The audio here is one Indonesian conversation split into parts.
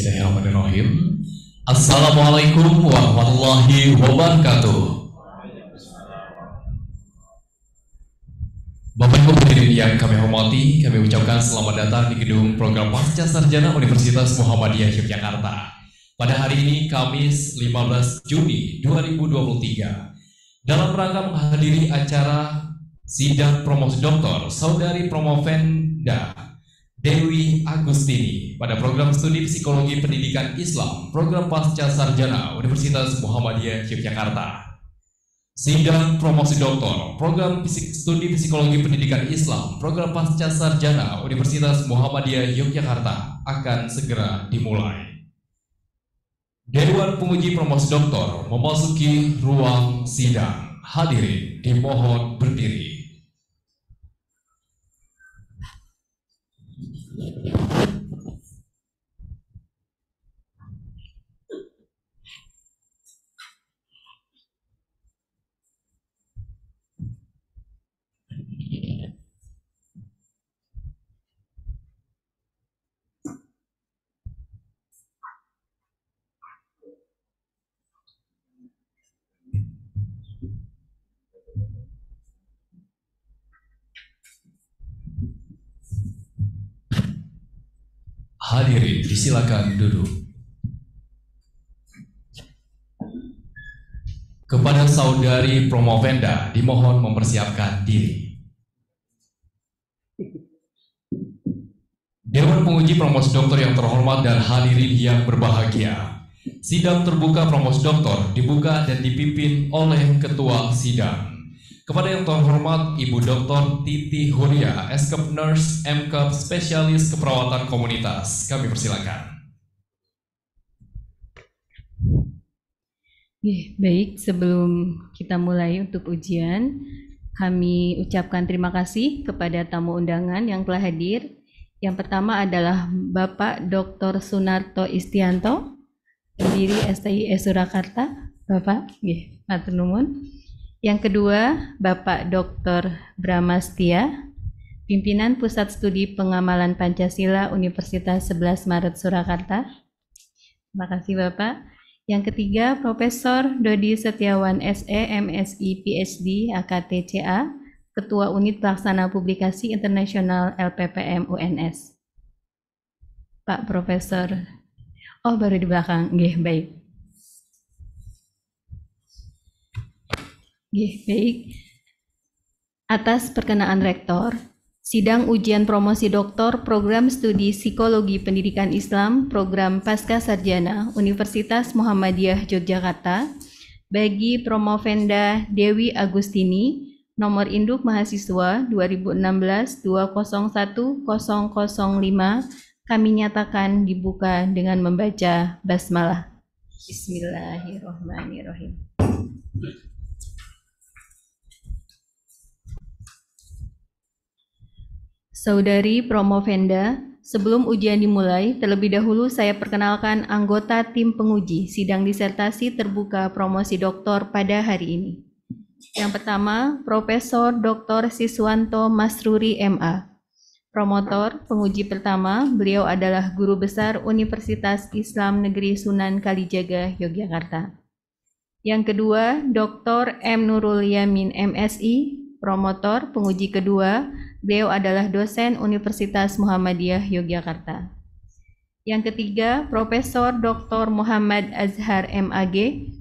Bismillahirrahmanirrahim. Assalamualaikum warahmatullahi wabarakatuh. Bapak Ibu hadirin yang kami hormati, kami ucapkan selamat datang di gedung program Pasca Sarjana Universitas Muhammadiyah Yogyakarta. Pada hari ini Kamis 15 Juni 2023 dalam rangka menghadiri acara sidang promosi doktor Saudari Promovenda Dewi Agustini pada program studi psikologi pendidikan Islam program Pasca Sarjana Universitas Muhammadiyah Yogyakarta. Sidang promosi doktor program studi psikologi pendidikan Islam program Pasca Sarjana Universitas Muhammadiyah Yogyakarta akan segera dimulai. Dewan Penguji Promosi Doktor memasuki ruang sidang. Hadirin dimohon berdiri. Hadirin disilakan duduk. Kepada Saudari Promovenda dimohon mempersiapkan diri. Dewan Penguji Promosi Doktor yang terhormat dan hadirin yang berbahagia, sidang terbuka promosi doktor dibuka dan dipimpin oleh Ketua Sidang. Kepada yang terhormat Ibu Dr. Titi Huria, Eskep Nurse, MKep Spesialis Keperawatan Komunitas, kami persilakan. Baik, sebelum kita mulai untuk ujian, kami ucapkan terima kasih kepada tamu undangan yang telah hadir. Yang pertama adalah Bapak Dr. Sunarto Istianto, pendiri STIS Surakarta. Bapak, matur nuwun. Yang kedua, Bapak Dr. Bramastia, pimpinan Pusat Studi Pengamalan Pancasila Universitas 11 Maret Surakarta. Terima kasih Bapak. Yang ketiga, Profesor Dodi Setiawan SE, MSI, PhD, AKTCA, Ketua Unit Pelaksana Publikasi Internasional LPPM UNS. Pak Profesor, baru di belakang, baik. Baik, atas perkenaan Rektor, sidang ujian promosi doktor program studi psikologi pendidikan Islam program Pasca Sarjana Universitas Muhammadiyah Yogyakarta bagi Promovenda Dewi Agustini, nomor induk mahasiswa 2016-201-005, kami nyatakan dibuka dengan membaca basmalah. Bismillahirrahmanirrahim. Saudari Promovenda, sebelum ujian dimulai, terlebih dahulu saya perkenalkan anggota tim penguji sidang disertasi terbuka promosi doktor pada hari ini. Yang pertama, Profesor Dr. Siswanto Masruri MA. Promotor, penguji pertama, beliau adalah Guru Besar Universitas Islam Negeri Sunan Kalijaga, Yogyakarta. Yang kedua, Dr. M. Nurul Yamin MSI. Promotor, penguji kedua, beliau adalah dosen Universitas Muhammadiyah Yogyakarta. Yang ketiga, Profesor Dr. Muhammad Azhar MAG,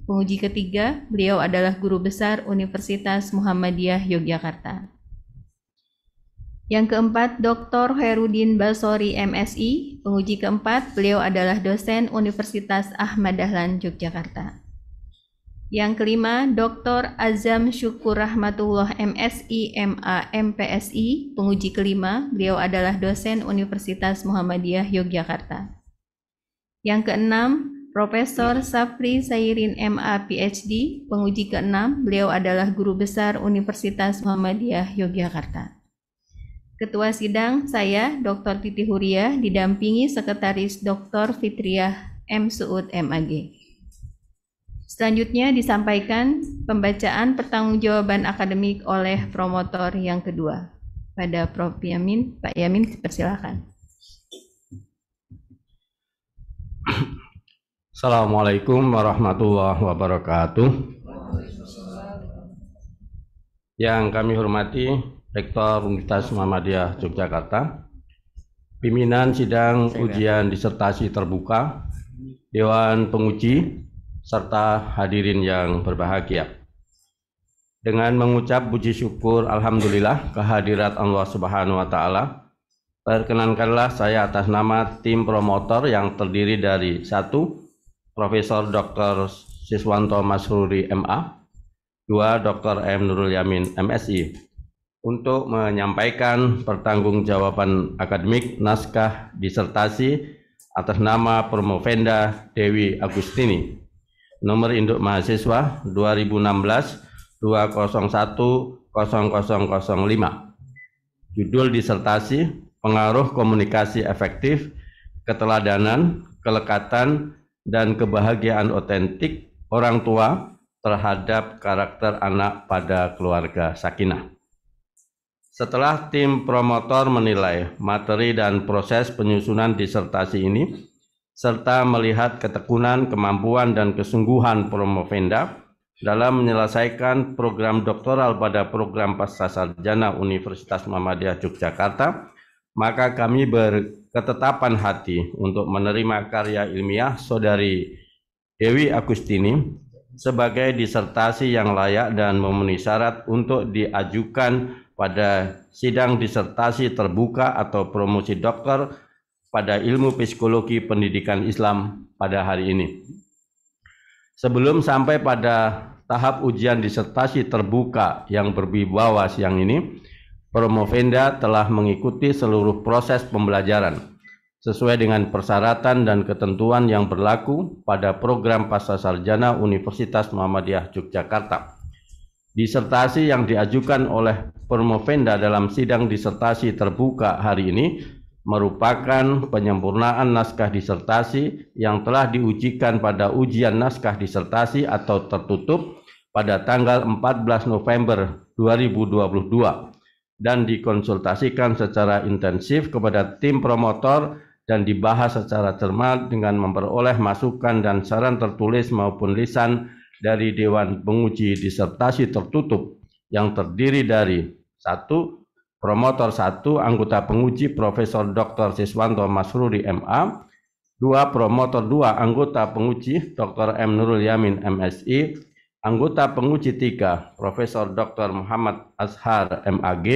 penguji ketiga, beliau adalah Guru Besar Universitas Muhammadiyah Yogyakarta. Yang keempat, Dr. Herudin Basori MSI, penguji keempat, beliau adalah dosen Universitas Ahmad Dahlan Yogyakarta. Yang kelima, Dr. Azam Syukur Rahmatullah MSI MA MPSI, penguji kelima, beliau adalah dosen Universitas Muhammadiyah Yogyakarta. Yang keenam, Profesor Safri Sairin MA PhD, penguji keenam, beliau adalah Guru Besar Universitas Muhammadiyah Yogyakarta. Ketua sidang saya, Dr. Titi Huria, didampingi Sekretaris Dr. Fitriah M. Suud MAG. Selanjutnya disampaikan pembacaan pertanggungjawaban akademik oleh promotor yang kedua. Pada Prof. Yamin, Pak Yamin, dipersilakan. Assalamualaikum warahmatullahi wabarakatuh. Yang kami hormati Rektor Universitas Muhammadiyah Yogyakarta, pimpinan sidang ujian disertasi terbuka, Dewan Penguji, serta hadirin yang berbahagia. Dengan mengucap puji syukur Alhamdulillah kehadirat Allah Subhanahu wa Ta'ala, perkenankanlah saya atas nama tim promotor yang terdiri dari 1. Profesor Dr. Siswanto Masruri MA, 2. Dr. M. Nurul Yamin MSI, untuk menyampaikan pertanggungjawaban akademik naskah disertasi atas nama Promovenda Dewi Agustini, nomor induk mahasiswa 2016-201-0005. Judul disertasi: Pengaruh komunikasi efektif, keteladanan, kelekatan, dan kebahagiaan otentik orang tua terhadap karakter anak pada keluarga sakinah. Setelah tim promotor menilai materi dan proses penyusunan disertasi ini, serta melihat ketekunan, kemampuan, dan kesungguhan Promovenda dalam menyelesaikan program doktoral pada program Pascasarjana Universitas Muhammadiyah Yogyakarta, maka kami berketetapan hati untuk menerima karya ilmiah Saudari Dewi Agustini sebagai disertasi yang layak dan memenuhi syarat untuk diajukan pada sidang disertasi terbuka atau promosi doktor pada ilmu psikologi pendidikan Islam pada hari ini. Sebelum sampai pada tahap ujian disertasi terbuka yang berwibawa siang ini, Promovenda telah mengikuti seluruh proses pembelajaran sesuai dengan persyaratan dan ketentuan yang berlaku pada program Pascasarjana Universitas Muhammadiyah Yogyakarta. Disertasi yang diajukan oleh Promovenda dalam sidang disertasi terbuka hari ini merupakan penyempurnaan naskah disertasi yang telah diujikan pada ujian naskah disertasi atau tertutup pada tanggal 14 November 2022 dan dikonsultasikan secara intensif kepada tim promotor dan dibahas secara cermat dengan memperoleh masukan dan saran tertulis maupun lisan dari Dewan Penguji Disertasi Tertutup yang terdiri dari 1. Promotor 1, anggota penguji Profesor Dr. Siswanto Masruri MA, 2. Promotor 2, anggota penguji Dr. M. Nurul Yamin MSI, anggota penguji 3, Profesor Dr. Muhammad Azhar MAG,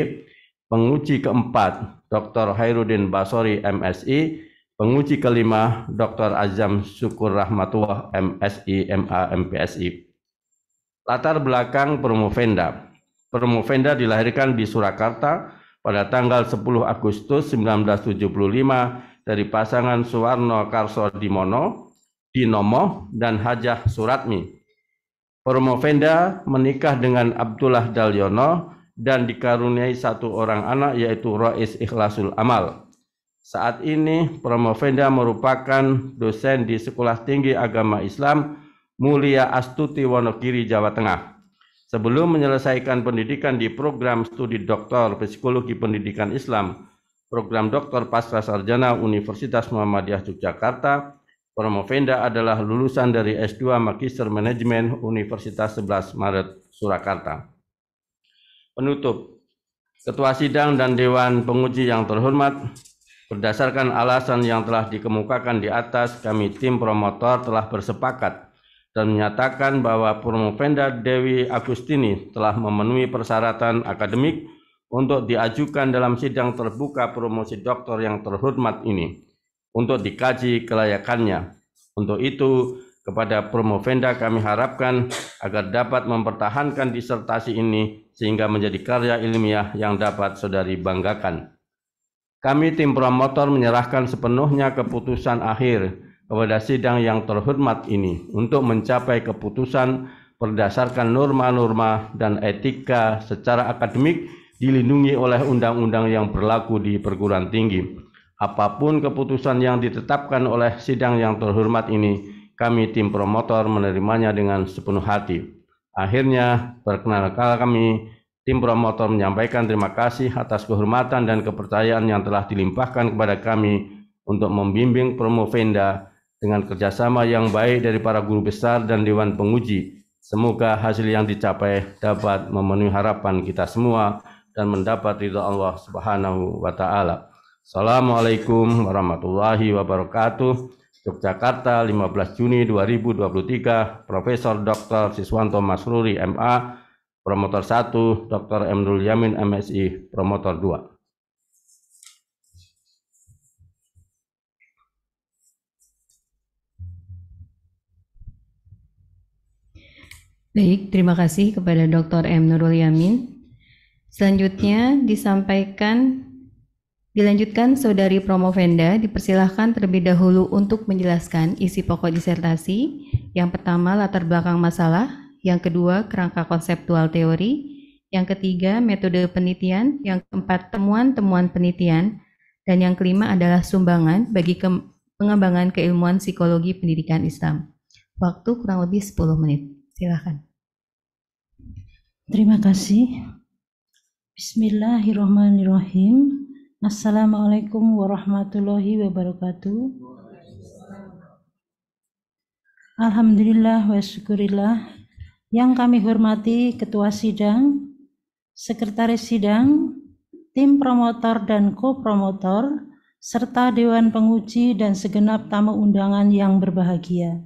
penguji keempat, Dr. Khairuddin Basori MSI, penguji kelima, Dr. Azam Syukur Rahmatullah MSI MA MPSI. Latar belakang Promovenda. Promovenda dilahirkan di Surakarta pada tanggal 10 Agustus 1975 dari pasangan Suwarno Karso Dinomo dan Hajah Suratmi. Promovenda menikah dengan Abdullah Dalyono dan dikaruniai 1 orang anak yaitu Rois Ikhlasul Amal. Saat ini Promovenda merupakan dosen di Sekolah Tinggi Agama Islam Mulia Astuti Wonogiri, Jawa Tengah. Sebelum menyelesaikan pendidikan di program studi doktor Psikologi Pendidikan Islam, program doktor Pascasarjana Universitas Muhammadiyah Yogyakarta, Promovenda adalah lulusan dari S2 Magister Manajemen Universitas 11 Maret Surakarta. Penutup. Ketua Sidang dan Dewan Penguji yang terhormat, berdasarkan alasan yang telah dikemukakan di atas, kami tim promotor telah bersepakat dan menyatakan bahwa Promovenda Dewi Agustini telah memenuhi persyaratan akademik untuk diajukan dalam sidang terbuka promosi doktor yang terhormat ini untuk dikaji kelayakannya. Untuk itu, kepada Promovenda kami harapkan agar dapat mempertahankan disertasi ini sehingga menjadi karya ilmiah yang dapat saudari banggakan. Kami tim promotor menyerahkan sepenuhnya keputusan akhir kepada sidang yang terhormat ini untuk mencapai keputusan berdasarkan norma-norma dan etika secara akademik dilindungi oleh undang-undang yang berlaku di perguruan tinggi. Apapun keputusan yang ditetapkan oleh sidang yang terhormat ini, kami tim promotor menerimanya dengan sepenuh hati. Akhirnya, perkenalkan kami tim promotor menyampaikan terima kasih atas kehormatan dan kepercayaan yang telah dilimpahkan kepada kami untuk membimbing Promovenda dengan kerjasama yang baik dari para guru besar dan Dewan Penguji. Semoga hasil yang dicapai dapat memenuhi harapan kita semua dan mendapat ridha Allah Subhanahu wa Ta'ala. Assalamualaikum warahmatullahi wabarakatuh. Yogyakarta, 15 Juni 2023, Profesor Dr. Siswanto Masruri, MA, Promotor 1, Dr. Emrul Yamin, MSI, Promotor 2. Baik, terima kasih kepada Dr. M. Nurul Yamin. Selanjutnya dilanjutkan Saudari Promovenda, dipersilahkan terlebih dahulu untuk menjelaskan isi pokok disertasi. Yang pertama, latar belakang masalah. Yang kedua, kerangka konseptual teori. Yang ketiga, metode penelitian. Yang keempat, temuan-temuan penelitian. Dan yang kelima adalah sumbangan bagi pengembangan keilmuan psikologi pendidikan Islam. Waktu kurang lebih 10 menit. Silakan. Terima kasih. Bismillahirrahmanirrahim. Assalamualaikum warahmatullahi wabarakatuh. Alhamdulillah wa syukurillah. Yang kami hormati Ketua Sidang, Sekretaris Sidang, tim promotor dan ko-promotor, serta Dewan Penguji dan segenap tamu undangan yang berbahagia.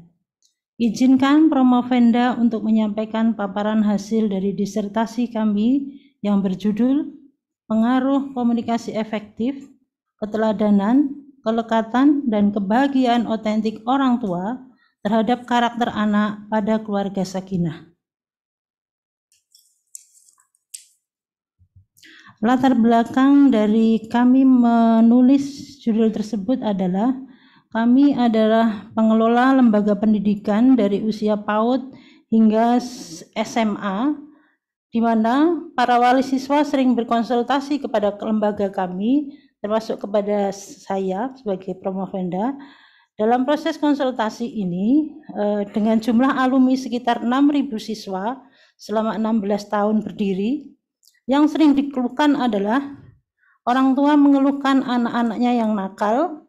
Izinkan Promovenda untuk menyampaikan paparan hasil dari disertasi kami yang berjudul Pengaruh Komunikasi Efektif, Keteladanan, Kelekatan, dan Kebahagiaan Otentik Orang Tua terhadap Karakter Anak pada Keluarga Sakinah. Latar belakang dari kami menulis judul tersebut adalah kami adalah pengelola lembaga pendidikan dari usia PAUD hingga SMA, di mana para wali siswa sering berkonsultasi kepada lembaga kami, termasuk kepada saya sebagai Promovenda. Dalam proses konsultasi ini, dengan jumlah alumni sekitar 6.000 siswa selama 16 tahun berdiri, yang sering dikeluhkan adalah orang tua mengeluhkan anak-anaknya yang nakal,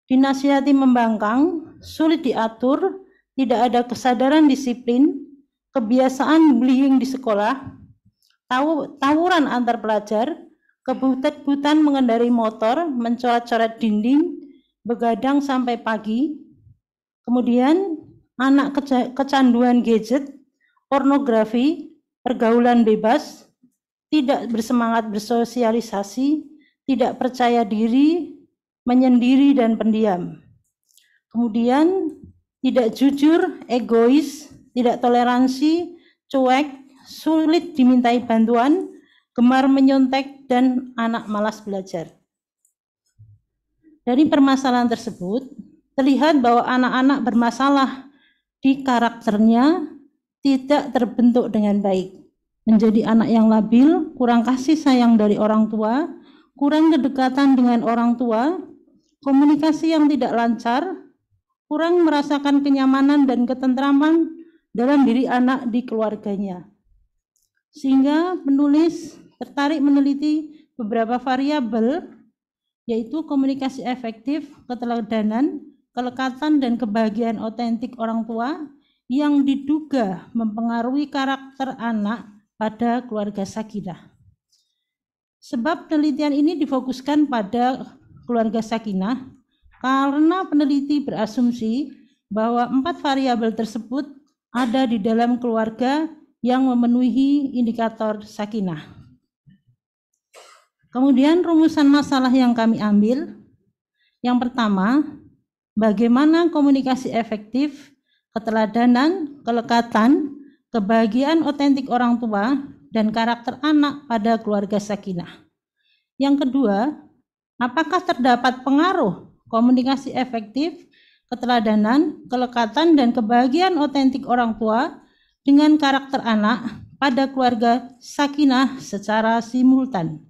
dinasihati membangkang, sulit diatur, tidak ada kesadaran disiplin, kebiasaan bullying di sekolah, tawuran antar pelajar, kebut-butan mengendarai motor, mencoret-coret dinding, begadang sampai pagi, kemudian anak kecanduan gadget, pornografi, pergaulan bebas, tidak bersemangat bersosialisasi, tidak percaya diri, menyendiri dan pendiam. Kemudian tidak jujur, egois, tidak toleransi, cuek, sulit dimintai bantuan, gemar menyontek, dan anak malas belajar. Dari permasalahan tersebut, terlihat bahwa anak-anak bermasalah di karakternya tidak terbentuk dengan baik. Menjadi anak yang labil, kurang kasih sayang dari orang tua, kurang kedekatan dengan orang tua, komunikasi yang tidak lancar, kurang merasakan kenyamanan dan ketentraman dalam diri anak di keluarganya. Sehingga penulis tertarik meneliti beberapa variabel, yaitu komunikasi efektif, keteladanan, kelekatan, dan kebahagiaan otentik orang tua yang diduga mempengaruhi karakter anak pada keluarga sakinah. Sebab penelitian ini difokuskan pada keluarga sakinah karena peneliti berasumsi bahwa 4 variabel tersebut ada di dalam keluarga yang memenuhi indikator sakinah. Kemudian rumusan masalah yang kami ambil, yang pertama, bagaimana komunikasi efektif, keteladanan, kelekatan, kebahagiaan otentik orang tua, dan karakter anak pada keluarga sakinah. Yang kedua, apakah terdapat pengaruh komunikasi efektif, keteladanan, kelekatan, dan kebahagiaan otentik orang tua dengan karakter anak pada keluarga sakinah secara simultan?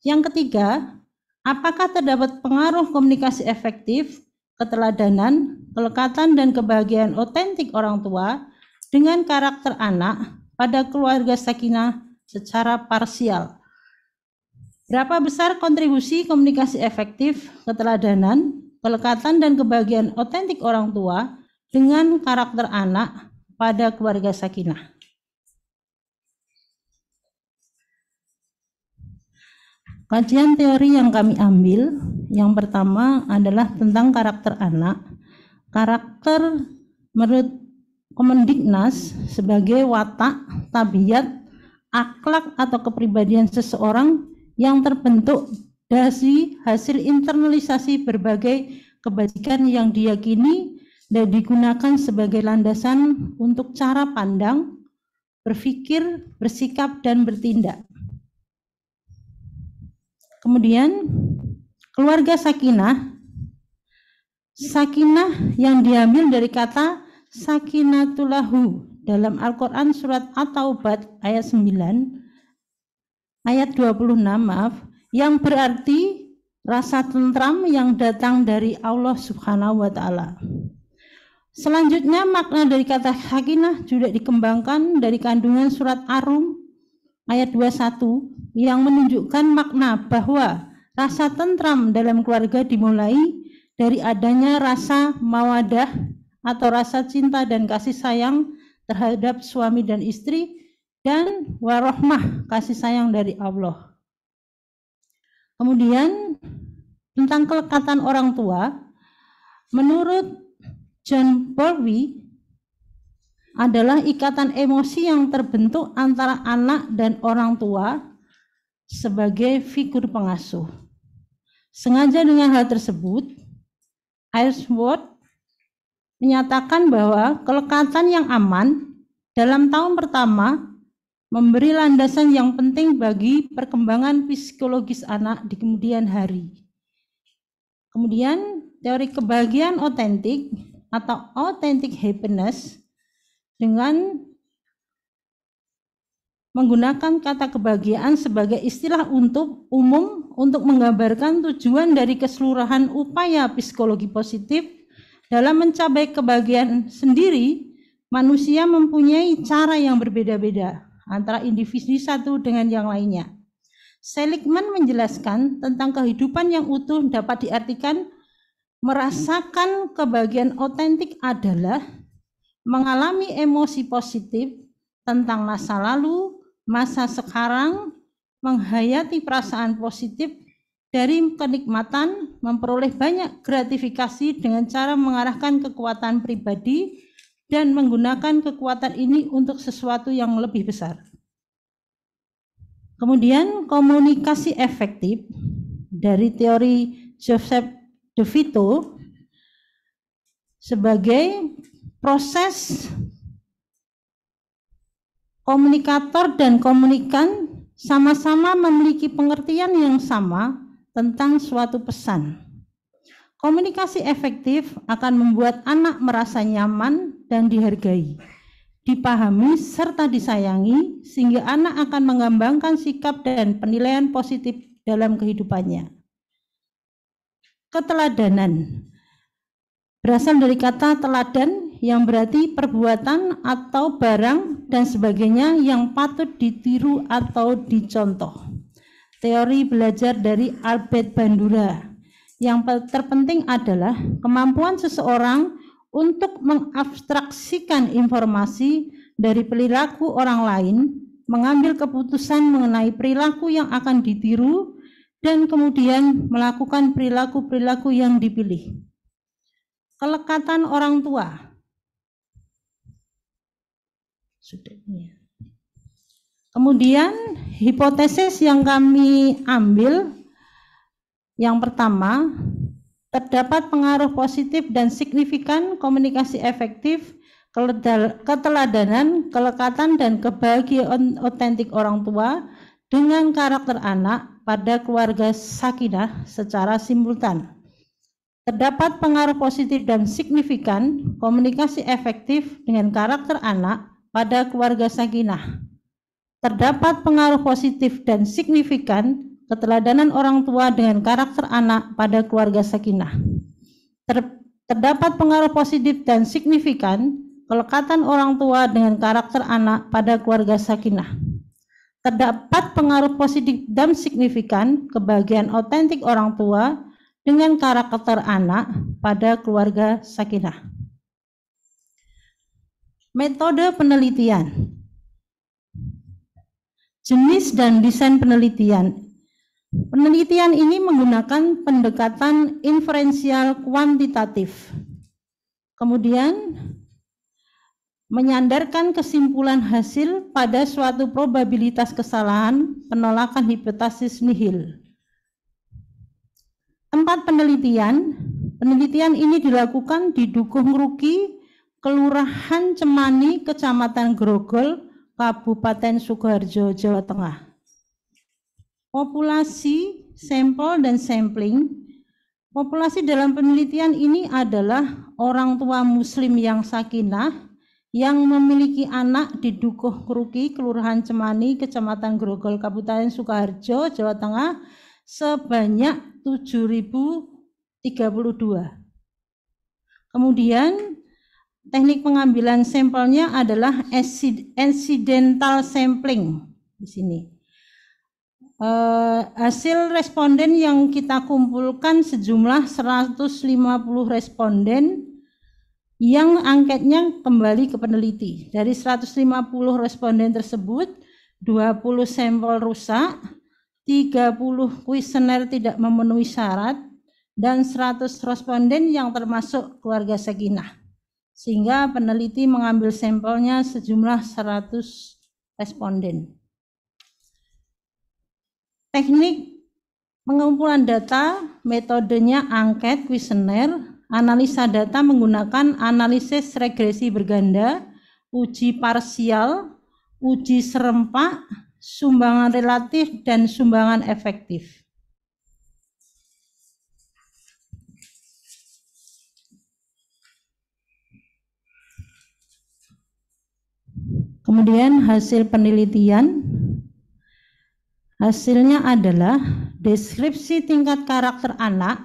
Yang ketiga, apakah terdapat pengaruh komunikasi efektif, keteladanan, kelekatan, dan kebahagiaan otentik orang tua dengan karakter anak pada keluarga sakinah secara parsial? Berapa besar kontribusi komunikasi efektif, keteladanan, kelekatan dan kebahagiaan otentik orang tua dengan karakter anak pada keluarga sakinah. Kajian teori yang kami ambil, yang pertama adalah tentang karakter anak. Karakter menurut Kemendiknas sebagai watak, tabiat, akhlak atau kepribadian seseorang yang terbentuk dari hasil internalisasi berbagai kebajikan yang diyakini dan digunakan sebagai landasan untuk cara pandang, berpikir, bersikap, dan bertindak. Kemudian keluarga sakinah. Sakinah yang diambil dari kata sakinatulahu dalam Al-Quran surat At-Taubat ayat 9, ayat 26 yang berarti rasa tentram yang datang dari Allah Subhanahu wa Ta'ala. Selanjutnya makna dari kata sakinah juga dikembangkan dari kandungan surat Ar-Rum ayat 21 yang menunjukkan makna bahwa rasa tentram dalam keluarga dimulai dari adanya rasa mawadah atau rasa cinta dan kasih sayang terhadap suami dan istri, dan warahmah, kasih sayang dari Allah. Kemudian tentang kelekatan orang tua, menurut John Bowlby adalah ikatan emosi yang terbentuk antara anak dan orang tua sebagai figur pengasuh. Sengaja dengan hal tersebut, Ainsworth menyatakan bahwa kelekatan yang aman dalam tahun pertama memberi landasan yang penting bagi perkembangan psikologis anak di kemudian hari. Kemudian teori kebahagiaan otentik atau authentic happiness dengan menggunakan kata kebahagiaan sebagai istilah umum untuk menggambarkan tujuan dari keseluruhan upaya psikologi positif. Dalam mencapai kebahagiaan sendiri, manusia mempunyai cara yang berbeda-beda antara individu satu dengan yang lainnya. Seligman menjelaskan tentang kehidupan yang utuh dapat diartikan merasakan kebahagiaan otentik adalah mengalami emosi positif tentang masa lalu, masa sekarang, menghayati perasaan positif dari kenikmatan, memperoleh banyak gratifikasi dengan cara mengarahkan kekuatan pribadi dan menggunakan kekuatan ini untuk sesuatu yang lebih besar. Kemudian komunikasi efektif dari teori Joseph De Vito sebagai proses komunikator dan komunikan sama-sama memiliki pengertian yang sama tentang suatu pesan. Komunikasi efektif akan membuat anak merasa nyaman dan dihargai, dipahami serta disayangi, sehingga anak akan mengembangkan sikap dan penilaian positif dalam kehidupannya. Keteladanan berasal dari kata teladan yang berarti perbuatan atau barang dan sebagainya yang patut ditiru atau dicontoh. Teori belajar dari Albert Bandura. Yang terpenting adalah kemampuan seseorang untuk mengabstraksikan informasi dari perilaku orang lain, mengambil keputusan mengenai perilaku yang akan ditiru, dan kemudian melakukan perilaku-perilaku yang dipilih. Kelekatan orang tua. Kemudian hipotesis yang kami ambil, yang pertama, terdapat pengaruh positif dan signifikan komunikasi efektif, keteladanan, kelekatan, dan kebahagiaan otentik orang tua dengan karakter anak pada keluarga sakinah secara simultan. Terdapat pengaruh positif dan signifikan komunikasi efektif dengan karakter anak pada keluarga sakinah. Terdapat pengaruh positif dan signifikan keteladanan orang tua dengan karakter anak pada keluarga sakinah. Terdapat pengaruh positif dan signifikan kelekatan orang tua dengan karakter anak pada keluarga sakinah. Terdapat pengaruh positif dan signifikan kebahagiaan otentik orang tua dengan karakter anak pada keluarga sakinah. Metode penelitian, jenis dan desain penelitian. Penelitian ini menggunakan pendekatan inferensial kuantitatif. Kemudian menyandarkan kesimpulan hasil pada suatu probabilitas kesalahan, penolakan hipotesis nihil. Tempat penelitian ini dilakukan di Dukuh Ngruki, Kelurahan Cemani, Kecamatan Grogol, Kabupaten Sukoharjo, Jawa Tengah. Populasi, sampel, dan sampling. Populasi dalam penelitian ini adalah orang tua muslim yang sakinah yang memiliki anak di Dukuh Ngruki, Kelurahan Cemani, Kecamatan Grogol, Kabupaten Sukoharjo, Jawa Tengah sebanyak 7.032. Kemudian teknik pengambilan sampelnya adalah incidental sampling di sini. Hasil responden yang kita kumpulkan sejumlah 150 responden yang angketnya kembali ke peneliti. Dari 150 responden tersebut, 20 sampel rusak, 30 kuesioner tidak memenuhi syarat, dan 100 responden yang termasuk keluarga sakinah. Sehingga peneliti mengambil sampelnya sejumlah 100 responden. Teknik pengumpulan data, metodenya angket, kuesioner, analisa data menggunakan analisis regresi berganda, uji parsial, uji serempak, sumbangan relatif, dan sumbangan efektif. Kemudian hasil penelitian, hasilnya adalah deskripsi tingkat karakter anak,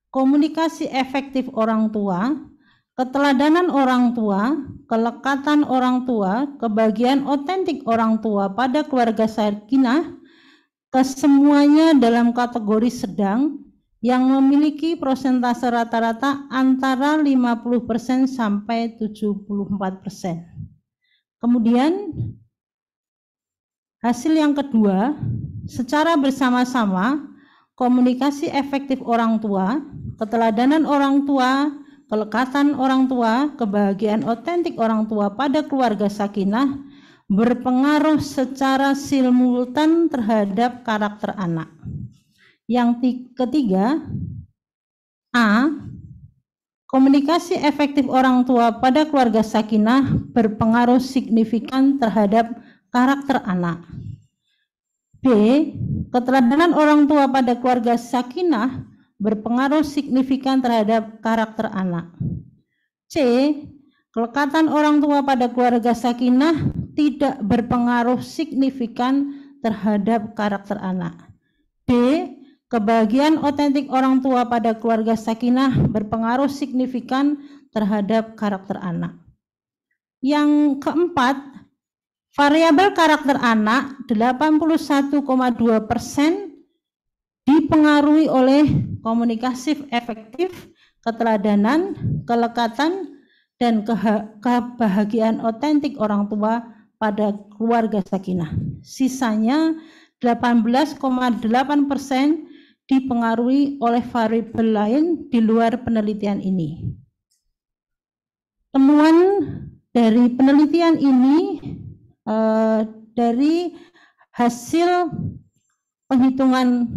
komunikasi efektif orang tua, keteladanan orang tua, kelekatan orang tua, kebahagiaan otentik orang tua pada keluarga sakinah, kesemuanya dalam kategori sedang yang memiliki persentase rata-rata antara 50% sampai 74%. Kemudian hasil yang kedua, secara bersama-sama komunikasi efektif orang tua, keteladanan orang tua, kelekatan orang tua, kebahagiaan otentik orang tua pada keluarga sakinah berpengaruh secara simultan terhadap karakter anak. Yang ketiga, A. Komunikasi efektif orang tua pada keluarga sakinah berpengaruh signifikan terhadap karakter anak. B. Keteladanan orang tua pada keluarga sakinah berpengaruh signifikan terhadap karakter anak. C. Kelekatan orang tua pada keluarga sakinah tidak berpengaruh signifikan terhadap karakter anak. D. Kebahagiaan otentik orang tua pada keluarga sakinah berpengaruh signifikan terhadap karakter anak. Yang keempat, variabel karakter anak 81,2% dipengaruhi oleh komunikasi efektif, keteladanan, kelekatan, dan kebahagiaan otentik orang tua pada keluarga sakinah. Sisanya 18,8% dipengaruhi oleh variabel lain di luar penelitian ini. Temuan dari penelitian ini dari hasil penghitungan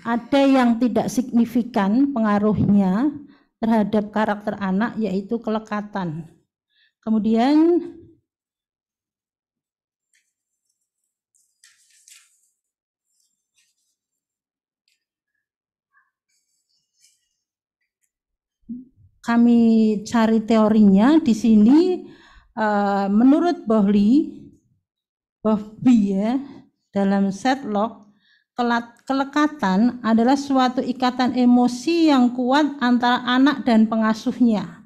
ada yang tidak signifikan pengaruhnya terhadap karakter anak, yaitu kelekatan. Kemudian kami cari teorinya di sini. Menurut Bowlby ya, dalam Sedlock, kelekatan adalah suatu ikatan emosi yang kuat antara anak dan pengasuhnya.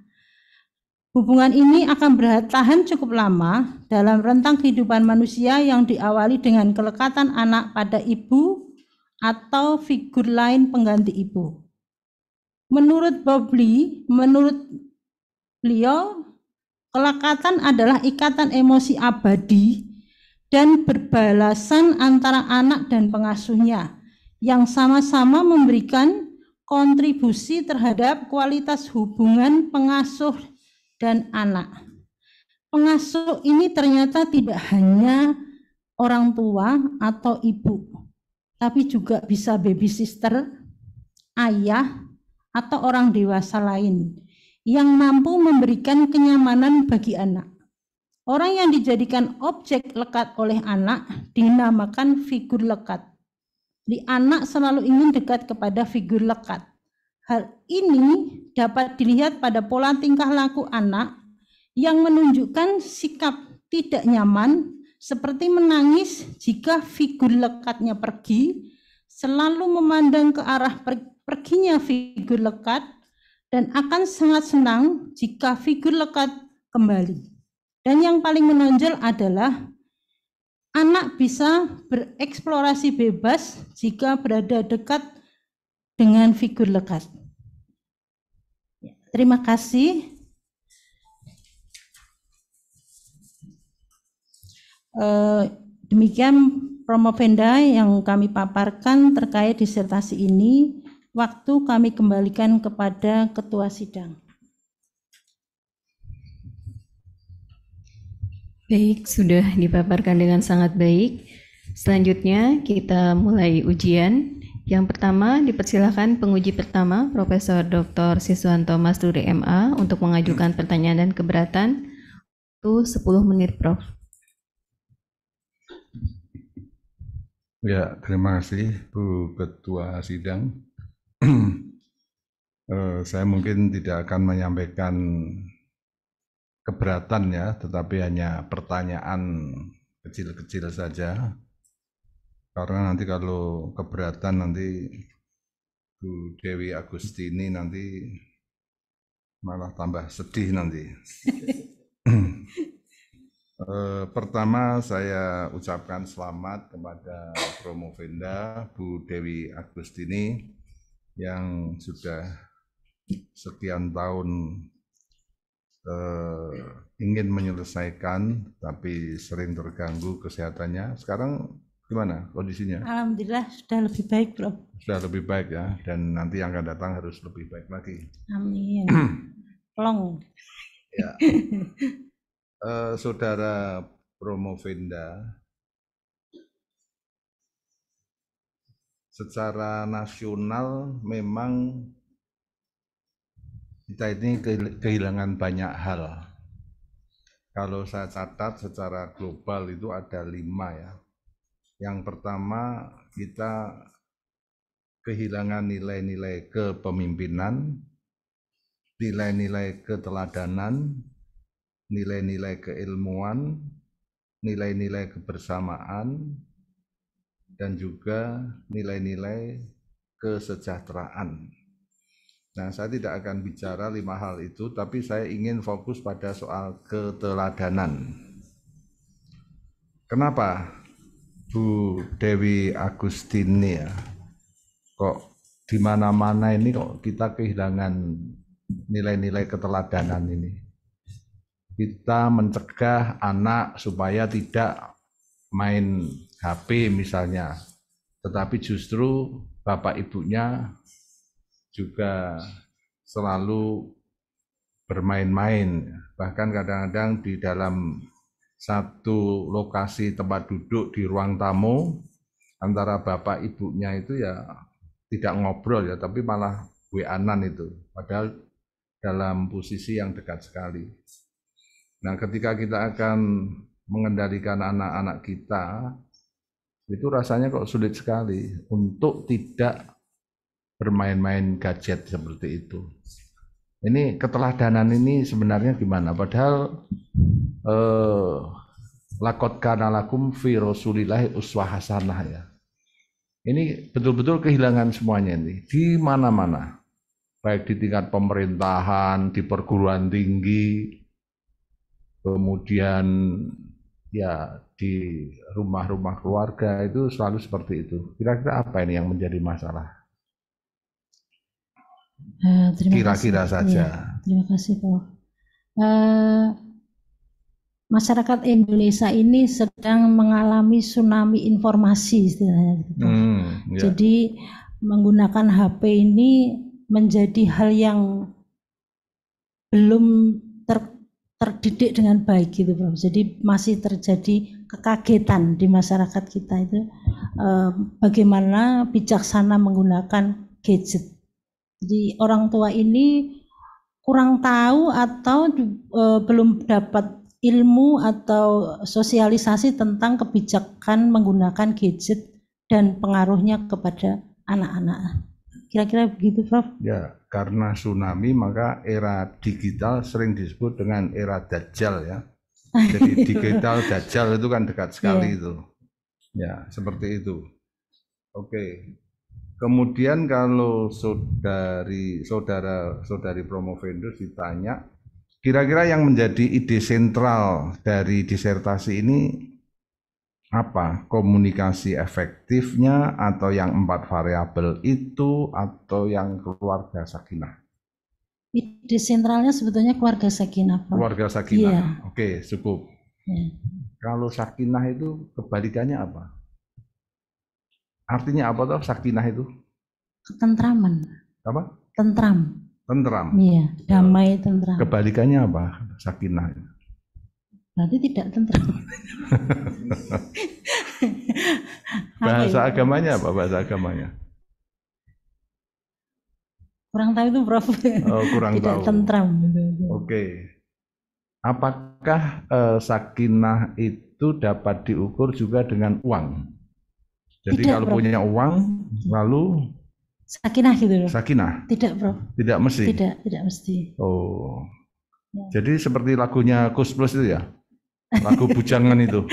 Hubungan ini akan bertahan cukup lama dalam rentang kehidupan manusia yang diawali dengan kelekatan anak pada ibu atau figur lain pengganti ibu. Menurut beliau, kelekatan adalah ikatan emosi abadi dan berbalasan antara anak dan pengasuhnya yang sama-sama memberikan kontribusi terhadap kualitas hubungan pengasuh dan anak. Pengasuh ini ternyata tidak hanya orang tua atau ibu, tapi juga bisa baby sister, ayah, atau orang dewasa lain yang mampu memberikan kenyamanan bagi anak. Orang yang dijadikan objek lekat oleh anak dinamakan figur lekat. Di anak selalu ingin dekat kepada figur lekat. Hal ini dapat dilihat pada pola tingkah laku anak yang menunjukkan sikap tidak nyaman, seperti menangis jika figur lekatnya pergi, selalu memandang ke arah perginya figur lekat, dan akan sangat senang jika figur lekat kembali. Dan yang paling menonjol adalah anak bisa bereksplorasi bebas jika berada dekat dengan figur lekat. Terima kasih. Demikian promovenda yang kami paparkan terkait disertasi ini. Waktu kami kembalikan kepada ketua sidang. Baik, sudah dipaparkan dengan sangat baik. Selanjutnya kita mulai ujian. Yang pertama dipersilakan penguji pertama Profesor Dr. Siswanto Masduri MA untuk mengajukan pertanyaan dan keberatan. Itu 10 menit, Prof. Ya, terima kasih Bu Ketua Sidang. Saya mungkin tidak akan menyampaikan keberatan ya, tetapi hanya pertanyaan kecil-kecil saja. Karena nanti kalau keberatan nanti Bu Dewi Agustini nanti malah tambah sedih nanti. Pertama saya ucapkan selamat kepada Promovenda Bu Dewi Agustini yang sudah sekian tahun ingin menyelesaikan tapi sering terganggu kesehatannya. Sekarang gimana kondisinya? Alhamdulillah sudah lebih baik, Prof. Sudah lebih baik ya, dan nanti yang akan datang harus lebih baik lagi. Amin. Plong. Ya. Saudara Promovenda, secara nasional memang kita ini kehilangan banyak hal. Kalau saya catat secara global itu ada 5 ya. Yang pertama kita kehilangan nilai-nilai kepemimpinan, nilai-nilai keteladanan, nilai-nilai keilmuan, nilai-nilai kebersamaan, dan juga nilai-nilai kesejahteraan. Nah, saya tidak akan bicara 5 hal itu, tapi saya ingin fokus pada soal keteladanan. Kenapa Bu Dewi Agustini ya, kok di mana-mana ini kok kita kehilangan nilai-nilai keteladanan ini? Kita mencegah anak supaya tidak main HP misalnya, tetapi justru bapak ibunya juga selalu bermain-main, bahkan kadang-kadang di dalam satu lokasi tempat duduk di ruang tamu antara bapak ibunya itu ya tidak ngobrol ya, tapi malah WA-an itu, padahal dalam posisi yang dekat sekali. Nah, ketika kita akan mengendalikan anak-anak kita, itu rasanya kok sulit sekali untuk tidak bermain-main gadget seperti itu. Ini keteladanan ini sebenarnya gimana? Padahal laqad kana lakum fi rasulillahi uswah hasanah ya. Ini betul-betul kehilangan semuanya ini di mana-mana, baik di tingkat pemerintahan, di perguruan tinggi, kemudian ya di rumah-rumah keluarga itu selalu seperti itu. Kira-kira apa ini yang menjadi masalah? Terima Kira-kira kasih. saja. Ya, terima kasih, Prof. Masyarakat Indonesia ini sedang mengalami tsunami informasi istilahnya, Prof. Ya. Jadi menggunakan HP ini menjadi hal yang belum terdidik dengan baik gitu, Prof. Jadi masih terjadi kekagetan di masyarakat kita itu bagaimana bijaksana menggunakan gadget. Jadi orang tua ini kurang tahu atau belum dapat ilmu atau sosialisasi tentang kebijakan menggunakan gadget dan pengaruhnya kepada anak-anak. Kira-kira begitu, Prof? Ya, karena tsunami maka era digital sering disebut dengan era Dajjal ya. Jadi digital Dajjal itu kan dekat sekali itu. Ya, seperti itu. Oke. Kemudian kalau saudari Promovendus ditanya, kira-kira yang menjadi ide sentral dari disertasi ini apa? Komunikasi efektifnya atau yang 4 variabel itu atau yang keluarga sakinah? Ide sentralnya sebetulnya keluarga sakinah, Prof. Keluarga sakinah. Iya. Oke, cukup. Ya. Kalau sakinah itu kebalikannya apa? Artinya apa toh sakinah itu? Ketentraman. Apa? Tentram. Tentram. Iya, damai, tentram. Kebalikannya apa? Sakinah. Berarti tidak tentram. Bahasa agamanya apa? Bahasa agamanya? Kurang tahu itu, Prof. Oh, kurang tidak tahu. tentram. Oke. Apakah sakinah itu dapat diukur juga dengan uang? Jadi Tidak, kalau Prof. punya uang, lalu Sakinah gitu loh. sakinah? Tidak, Prof. Tidak mesti? Tidak mesti. Oh. Ya. Jadi seperti lagunya Kus Plus itu ya? Lagu bujangan itu.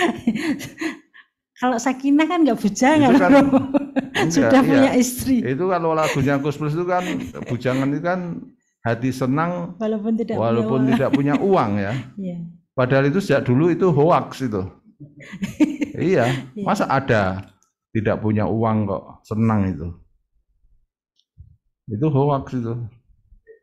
Kalau sakinah kan nggak bujangan, Itu kan- Prof. Enggak, Sudah iya. punya istri. Itu kalau lagunya Kus Plus itu kan bujangan itu kan hati senang Walaupun tidak walaupun punya tidak punya uang ya. Iya. Padahal itu sejak dulu itu hoax itu. Iya, masa ada tidak punya uang kok senang itu. Itu hoax itu,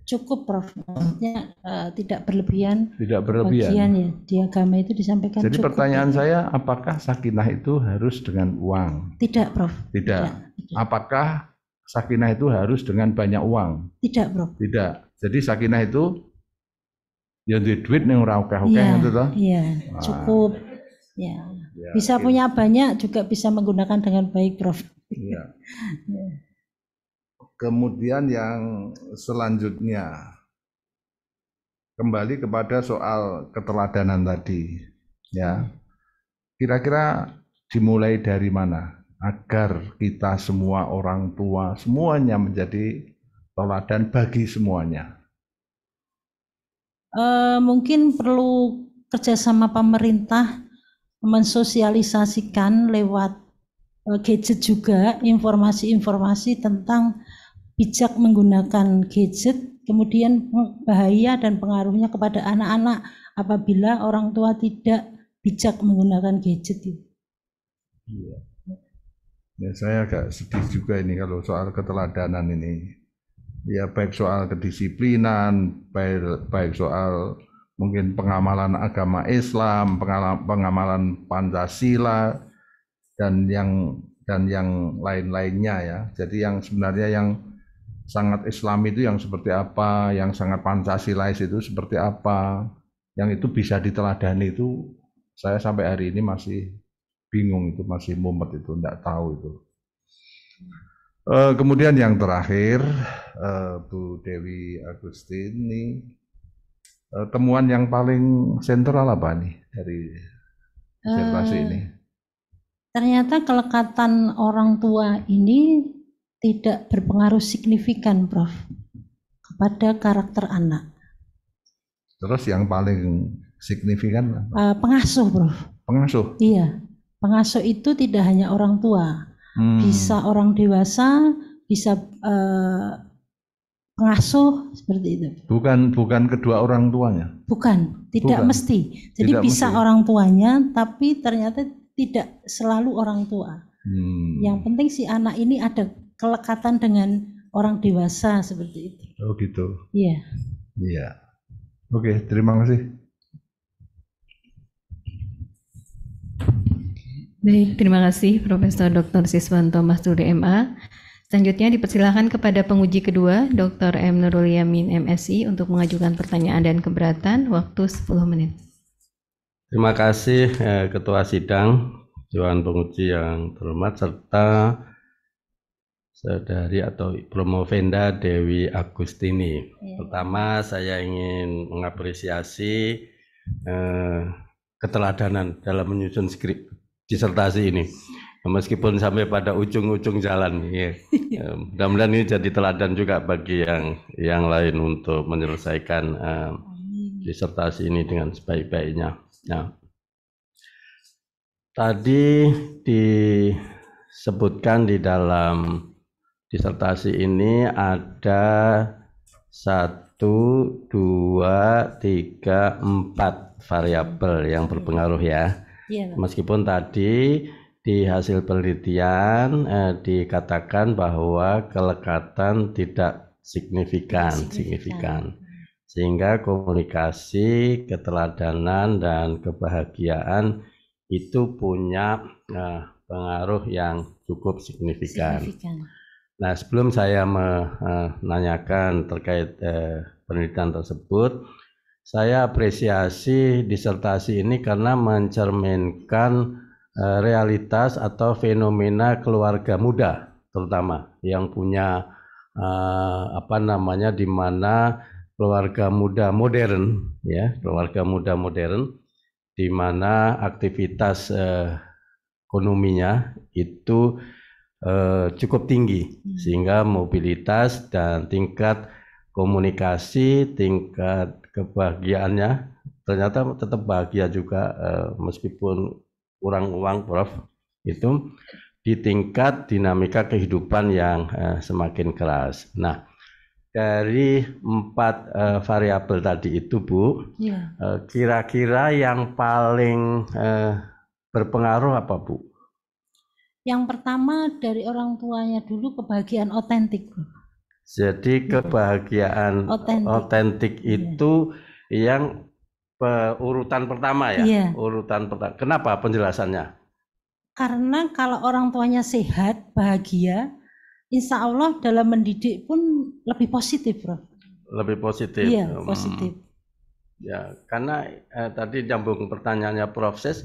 Cukup, Prof. Maksudnya tidak berlebihan. tidak Bagian berlebihan. ya di agama itu disampaikan. Jadi cukup. pertanyaan saya, apakah sakinah itu harus dengan uang? Tidak, Prof. Tidak. Apakah sakinah itu harus dengan banyak uang? Tidak, Prof. Tidak. Jadi sakinah itu ya duit ning ora akeh-akeh Iya, gitu toh. iya, Wah. cukup. Ya. Ya, Bisa oke. punya banyak juga bisa menggunakan dengan baik, Prof. Iya. Kemudian yang selanjutnya, kembali kepada soal keteladanan tadi, ya. Kira-kira dimulai dari mana agar kita semua orang tua semuanya menjadi teladan bagi semuanya? Mungkin perlu kerjasama pemerintah mensosialisasikan lewat gadget juga informasi-informasi tentang bijak menggunakan gadget, kemudian bahaya dan pengaruhnya kepada anak-anak apabila orang tua tidak bijak menggunakan gadget itu. Iya. Ya, saya agak sedih juga ini kalau soal keteladanan ini. Ya, baik soal kedisiplinan, baik soal mungkin pengamalan agama Islam, pengamalan Pancasila dan yang lain-lainnya ya. Jadi yang sebenarnya yang sangat Islam itu yang seperti apa, yang sangat Pancasilais itu seperti apa, yang itu bisa diteladani itu saya sampai hari ini masih bingung, itu masih mumet, itu enggak tahu itu. Kemudian yang terakhir, Bu Dewi Agustini, temuan yang paling sentral apa nih dari disertasi ini? Ternyata kelekatan orang tua ini tidak berpengaruh signifikan, Prof, kepada karakter anak. Terus yang paling signifikan Pengasuh, Prof. pengasuh. Iya, pengasuh itu tidak hanya orang tua, bisa orang dewasa, bisa pengasuh seperti itu. Bukan kedua orang tuanya. Bukan, tidak Bukan. mesti. Jadi Tidak bisa mesti. orang tuanya, tapi ternyata tidak selalu orang tua. Hmm. Yang penting si anak ini ada kelekatan dengan orang dewasa seperti itu. Oh gitu. Iya. Iya. Oke, terima kasih. Baik, terima kasih Profesor Dr. Siswanto Masduri MA. Selanjutnya dipersilakan kepada penguji kedua, Dr. M. Nurul Yamin MSI untuk mengajukan pertanyaan dan keberatan, waktu 10 menit. Terima kasih Ketua Sidang, Dewan Penguji yang terhormat, serta Saudari atau Promovenda Dewi Agustini. Pertama, saya ingin mengapresiasi keteladanan dalam menyusun skrip disertasi ini, meskipun sampai pada ujung-ujung jalan. Ya. Mudah-mudahan ini jadi teladan juga bagi yang lain untuk menyelesaikan disertasi ini dengan sebaik-baiknya. Nah, tadi disebutkan di dalam disertasi ini ada 1, 2, 3, 4 variabel yang berpengaruh ya. Meskipun tadi di hasil penelitian dikatakan bahwa kelekatan tidak signifikan. Sehingga komunikasi, keteladanan, dan kebahagiaan itu punya pengaruh yang cukup signifikan. Nah, sebelum saya menanyakan terkait penelitian tersebut, saya apresiasi disertasi ini karena mencerminkan realitas atau fenomena keluarga muda, terutama yang punya di mana keluarga muda modern, ya, keluarga muda modern, di mana aktivitas ekonominya itu cukup tinggi, sehingga mobilitas dan tingkat komunikasi, tingkat kebahagiaannya ternyata tetap bahagia juga meskipun kurang uang, Prof. Itu di tingkat dinamika kehidupan yang semakin keras. Nah, dari 4 variabel tadi itu, Bu, kira-kira yang paling berpengaruh apa, Bu? Yang pertama dari orang tuanya dulu, kebahagiaan otentik. Jadi kebahagiaan otentik itu yang urutan pertama ya? Iya. Urutan pertama. Kenapa penjelasannya? Karena kalau orang tuanya sehat, bahagia, insya Allah dalam mendidik pun lebih positif, Prof. Lebih positif? Iya, positif. Ya, karena tadi nyambung pertanyaannya Prof. Ses,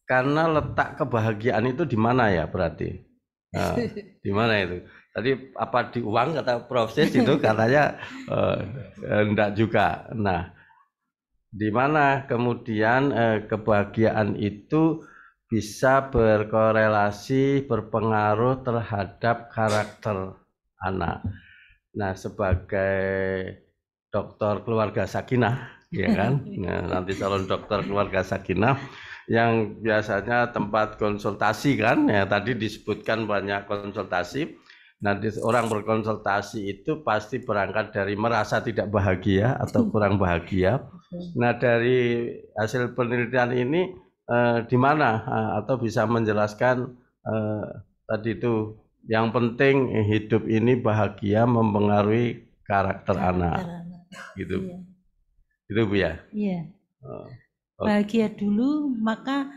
karena letak kebahagiaan itu di mana ya berarti? Di mana itu? Tadi apa di uang kata proses itu katanya enggak juga. Nah, di mana kemudian kebahagiaan itu bisa berkorelasi, berpengaruh terhadap karakter anak. Nah, sebagai dokter keluarga sakinah, ya kan? Nah, nanti calon dokter keluarga sakinah yang biasanya tempat konsultasi kan, ya tadi disebutkan banyak konsultasi. Nah, orang berkonsultasi itu pasti berangkat dari merasa tidak bahagia atau kurang bahagia. Nah, dari hasil penelitian ini di mana atau bisa menjelaskan tadi itu yang penting hidup ini bahagia mempengaruhi karakter anak. Gitu. Iya. Gitu, Bu ya? Iya. Bahagia dulu, maka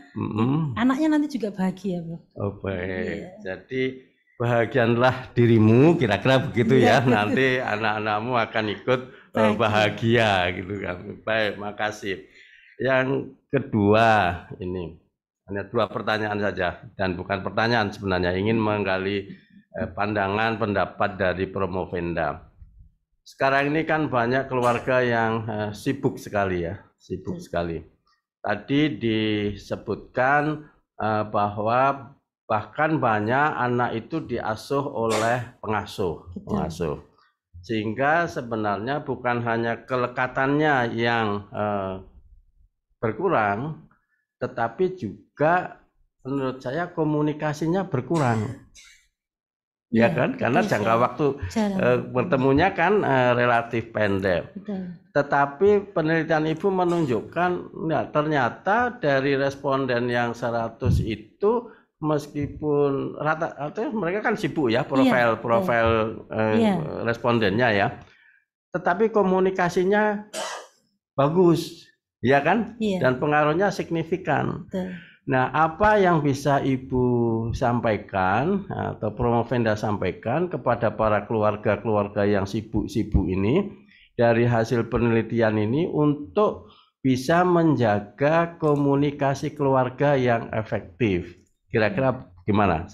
anaknya nanti juga bahagia, Bu. Oh, baik. Iya. Jadi bahagianlah dirimu, kira-kira begitu ya. Nanti anak-anakmu akan ikut bahagia gitu kan. Baik, makasih. Yang kedua ini hanya 2 pertanyaan saja dan bukan pertanyaan sebenarnya, ingin menggali pandangan pendapat dari Promovenda. Sekarang ini kan banyak keluarga yang sibuk sekali ya, sibuk sekali. Tadi disebutkan bahwa bahkan banyak anak itu diasuh oleh pengasuh. Sehingga sebenarnya bukan hanya kelekatannya yang berkurang, tetapi juga menurut saya komunikasinya berkurang. Ya kan? Karena jangka waktu bertemunya kan relatif pendek. Tetapi penelitian Ibu menunjukkan ternyata dari responden yang 100 itu meskipun rata-rata mereka kan sibuk ya profil respondennya ya, tetapi komunikasinya bagus, ya kan? Dan pengaruhnya signifikan. Nah, apa yang bisa Ibu sampaikan atau Promovenda sampaikan kepada para keluarga-keluarga yang sibuk-sibuk ini dari hasil penelitian ini untuk bisa menjaga komunikasi keluarga yang efektif? Kira-kira gimana?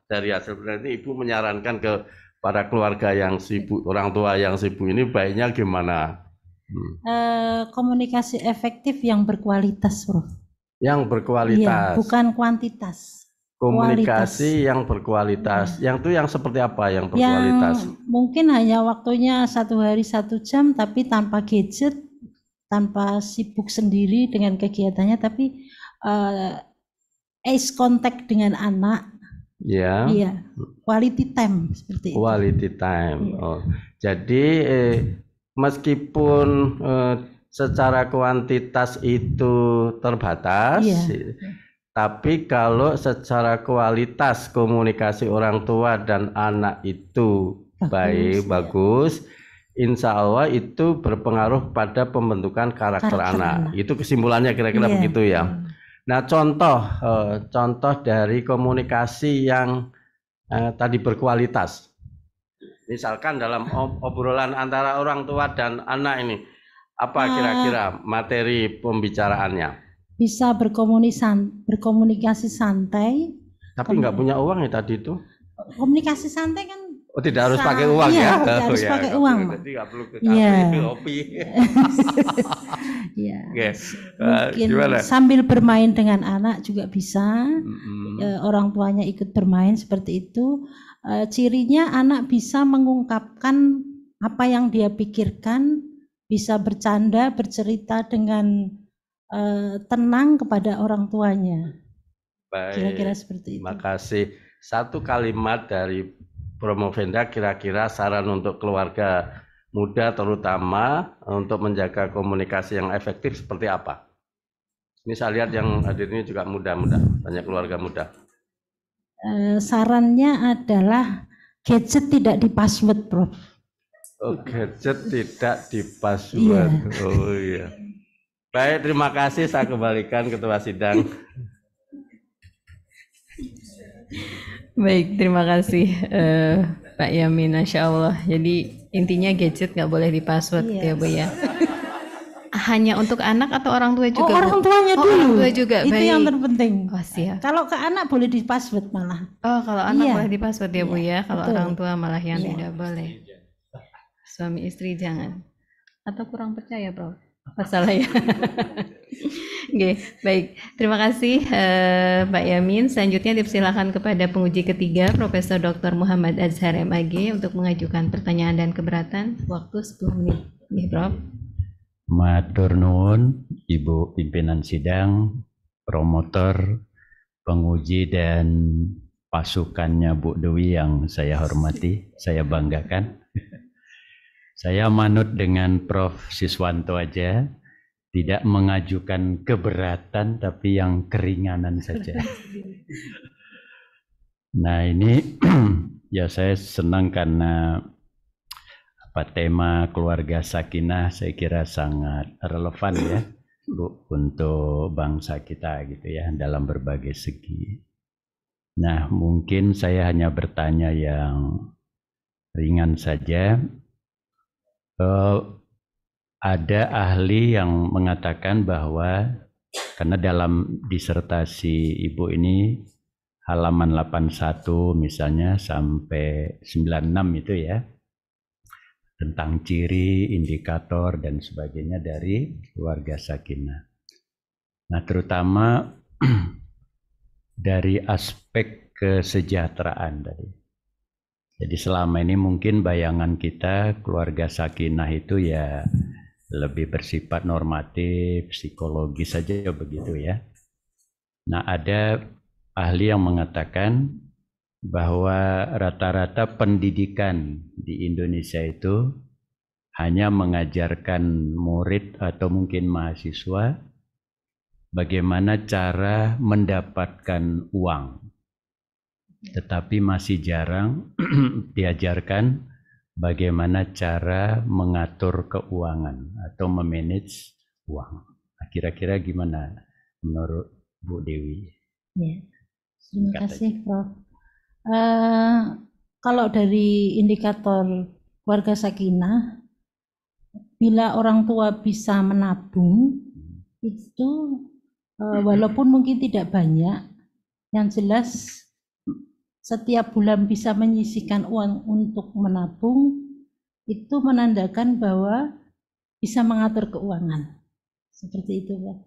Dari hasil penelitian Ibu menyarankan ke para keluarga yang sibuk, orang tua yang sibuk ini baiknya gimana? Komunikasi efektif yang berkualitas, Prof. Yang berkualitas. Iya, bukan kuantitas. Komunikasi yang berkualitas. Yang itu yang seperti apa yang berkualitas? Yang mungkin hanya waktunya 1 hari 1 jam, tapi tanpa gadget, tanpa sibuk sendiri dengan kegiatannya, tapi eye contact dengan anak. Ya. Iya, quality time seperti itu. Quality time. Iya. Jadi meskipun secara kuantitas itu terbatas, tapi kalau secara kualitas komunikasi orang tua dan anak itu bagus, insya Allah itu berpengaruh pada pembentukan karakter anak. Itu kesimpulannya kira-kira begitu ya. Nah, contoh dari komunikasi yang tadi berkualitas, misalkan dalam obrolan antara orang tua dan anak ini, apa kira-kira materi pembicaraannya? Bisa berkomunikasi santai. Tapi nggak punya uang ya tadi itu? Komunikasi santai kan? Oh, tidak harus pakai uang ya? Tidak harus pakai uang. Jadi nggak perlu ke kafe, kopi. Ya. Mungkin sambil bermain dengan anak juga bisa. Orang tuanya ikut bermain seperti itu. Cirinya anak bisa mengungkapkan apa yang dia pikirkan, bisa bercanda, bercerita dengan tenang kepada orang tuanya. Baik. Kira-kira seperti itu. Terima kasih. Satu kalimat dari Promovenda kira-kira saran untuk keluarga muda terutama untuk menjaga komunikasi yang efektif seperti apa? Ini saya lihat yang hadir ini juga muda-muda, banyak keluarga muda. Sarannya adalah gadget tidak di password, Prof. Oh, gadget tidak di password. Oh iya. Baik, terima kasih. Saya kembalikan Ketua Sidang. Baik, terima kasih Pak Yamin, Masya Allah. Jadi intinya gadget nggak boleh di password ya Bu ya. Hanya untuk anak atau orang tua juga? Orang tuanya dulu. Orang tua juga. Itu baik. yang terpenting. Oh, siap. Kalau ke anak boleh di password malah. Oh, kalau anak boleh di password ya Bu ya. Kalau orang tua malah yang tidak boleh. Suami istri jangan. Atau kurang percaya, Bro? Masalah ya. Oke, baik. Terima kasih Pak Yamin. Selanjutnya dipersilakan kepada penguji ketiga Profesor Dr. Muhammad Azhar MAG untuk mengajukan pertanyaan dan keberatan. Waktu 10 menit. Oke, Prof. Matur nuwun Ibu pimpinan sidang, promotor, penguji dan pasukannya Bu Dewi yang saya hormati, saya banggakan. Saya manut dengan Prof. Siswanto aja, tidak mengajukan keberatan tapi yang keringanan saja. Nah ini ya saya senang karena tema keluarga sakinah saya kira sangat relevan ya Bu untuk bangsa kita gitu ya dalam berbagai segi. Nah mungkin saya hanya bertanya yang ringan saja. Ada ahli yang mengatakan bahwa karena dalam disertasi Ibu ini halaman 81 misalnya sampai 96 itu ya, tentang ciri, indikator dan sebagainya dari keluarga sakinah. Nah, terutama dari aspek kesejahteraan tadi. Jadi selama ini mungkin bayangan kita keluarga sakinah itu ya lebih bersifat normatif, psikologis saja begitu ya. Nah, ada ahli yang mengatakan bahwa rata-rata pendidikan di Indonesia itu hanya mengajarkan murid atau mungkin mahasiswa bagaimana cara mendapatkan uang tetapi masih jarang diajarkan bagaimana cara mengatur keuangan atau memanage uang. Nah, kira-kira gimana menurut Bu Dewi? Ya, terima kasih Prof. Kalau dari indikator keluarga sakinah, bila orang tua bisa menabung, itu walaupun mungkin tidak banyak, yang jelas setiap bulan bisa menyisihkan uang untuk menabung, itu menandakan bahwa bisa mengatur keuangan. Seperti itu, Pak.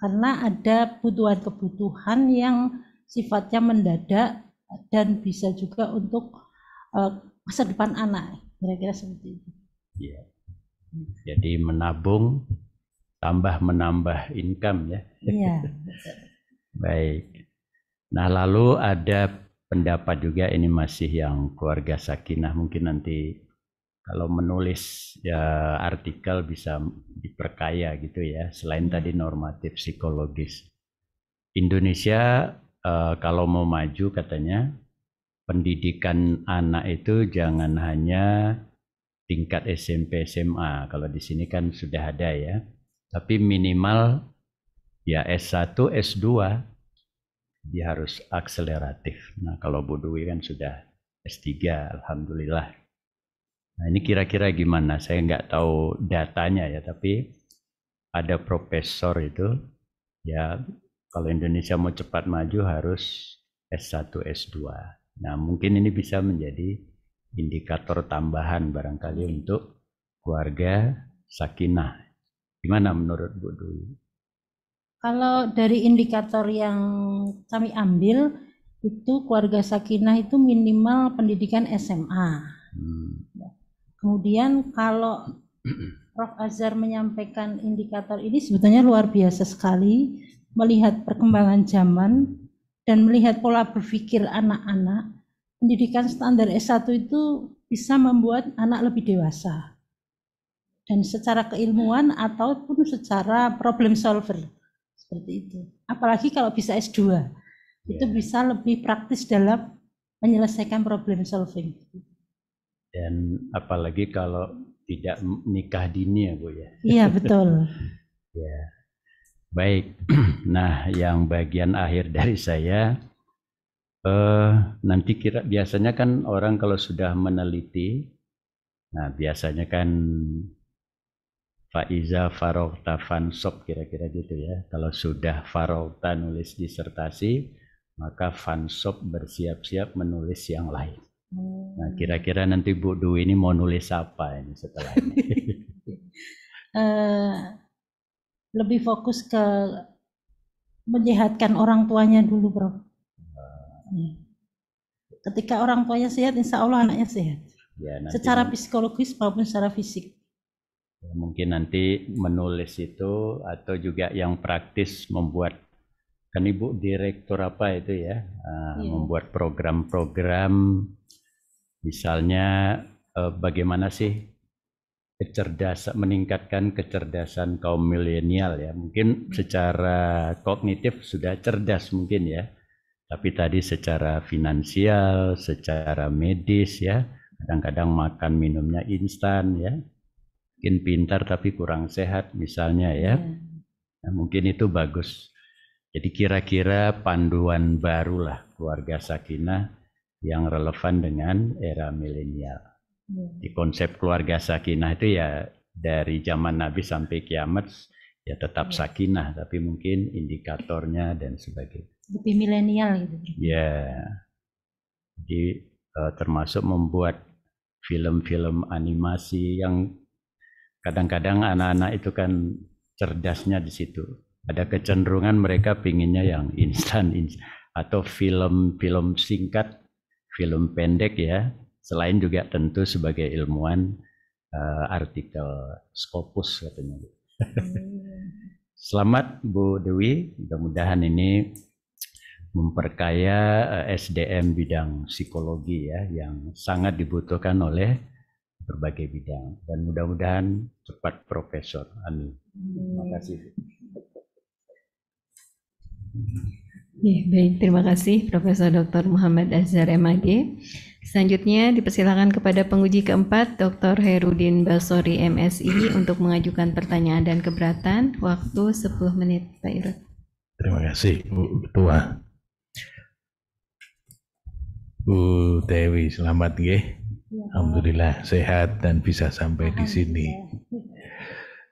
Karena ada kebutuhan-kebutuhan yang sifatnya mendadak dan bisa juga untuk masa depan anak, kira-kira seperti itu. Ya. Jadi menabung tambah menambah income ya. Iya. Baik. Nah, lalu ada pendapat juga, ini masih yang keluarga sakinah, mungkin nanti kalau menulis ya artikel bisa diperkaya gitu ya, selain tadi normatif psikologis. Indonesia kalau mau maju katanya pendidikan anak itu jangan hanya tingkat SMP SMA, kalau di sini kan sudah ada ya, tapi minimal ya S1 S2 dia harus akseleratif. Nah, kalau Bu Dewi kan sudah S3, alhamdulillah. Nah, ini kira-kira gimana? Saya nggak tahu datanya ya, tapi ada profesor itu, ya kalau Indonesia mau cepat maju harus S1, S2. Nah, mungkin ini bisa menjadi indikator tambahan barangkali untuk keluarga sakinah. Gimana menurut Bu Dewi? Kalau dari indikator yang kami ambil, itu keluarga sakinah itu minimal pendidikan SMA. Kemudian kalau Prof. Azhar menyampaikan indikator ini sebetulnya luar biasa sekali, melihat perkembangan zaman dan melihat pola berpikir anak-anak. Pendidikan standar S1 itu bisa membuat anak lebih dewasa, dan secara keilmuan ataupun secara problem solver. Seperti itu. Apalagi kalau bisa S2, itu bisa lebih praktis dalam menyelesaikan problem solving. Dan apalagi kalau tidak nikah dini ya Bu ya. Iya betul. Ya. Baik. Nah, yang bagian akhir dari saya, nanti biasanya kan orang kalau sudah meneliti, nah biasanya kan Faiza Farogta Fansop kira-kira gitu ya. Kalau sudah Farogta nulis disertasi, maka Fansop bersiap-siap menulis yang lain. Nah, kira-kira nanti Bu Dewi ini mau nulis apa ini setelah ini? Lebih fokus ke menyehatkan orang tuanya dulu, Prof. Ketika orang tuanya sehat, insya Allah anaknya sehat. Ya, secara psikologis maupun secara fisik. Mungkin nanti menulis itu atau juga yang praktis membuat, kan Ibu direktur apa itu ya, membuat program-program, misalnya bagaimana sih meningkatkan kecerdasan kaum milenial ya, mungkin secara kognitif sudah cerdas mungkin ya, tapi tadi secara finansial, secara medis ya, kadang-kadang makan minumnya instan ya, mungkin pintar tapi kurang sehat misalnya ya. Nah, mungkin itu bagus. Jadi kira-kira panduan barulah keluarga sakinah yang relevan dengan era milenial. Di konsep keluarga sakinah itu ya dari zaman Nabi sampai kiamat ya tetap sakinah, tapi mungkin indikatornya dan sebagainya. Lebih milenial gitu. Ya. Jadi termasuk membuat film-film animasi yang kadang-kadang anak-anak itu kan cerdasnya di situ. Ada kecenderungan mereka pinginnya yang instan atau film-film singkat, film pendek ya. Selain juga tentu sebagai ilmuwan artikel Scopus katanya. Selamat Bu Dewi, mudah-mudahan ini memperkaya SDM bidang psikologi ya yang sangat dibutuhkan oleh berbagai bidang, dan mudah-mudahan cepat profesor. Amin. Terima kasih. Ya, baik, terima kasih Profesor Dr. Muhammad Azhar MAG. Selanjutnya dipersilakan kepada penguji keempat Dr. Herudin Basori MSI untuk mengajukan pertanyaan dan keberatan. Waktu 10 menit, Pak Irot. Terima kasih Bu Ketua. Bu Dewi, selamat nggih. Alhamdulillah sehat dan bisa sampai di sini.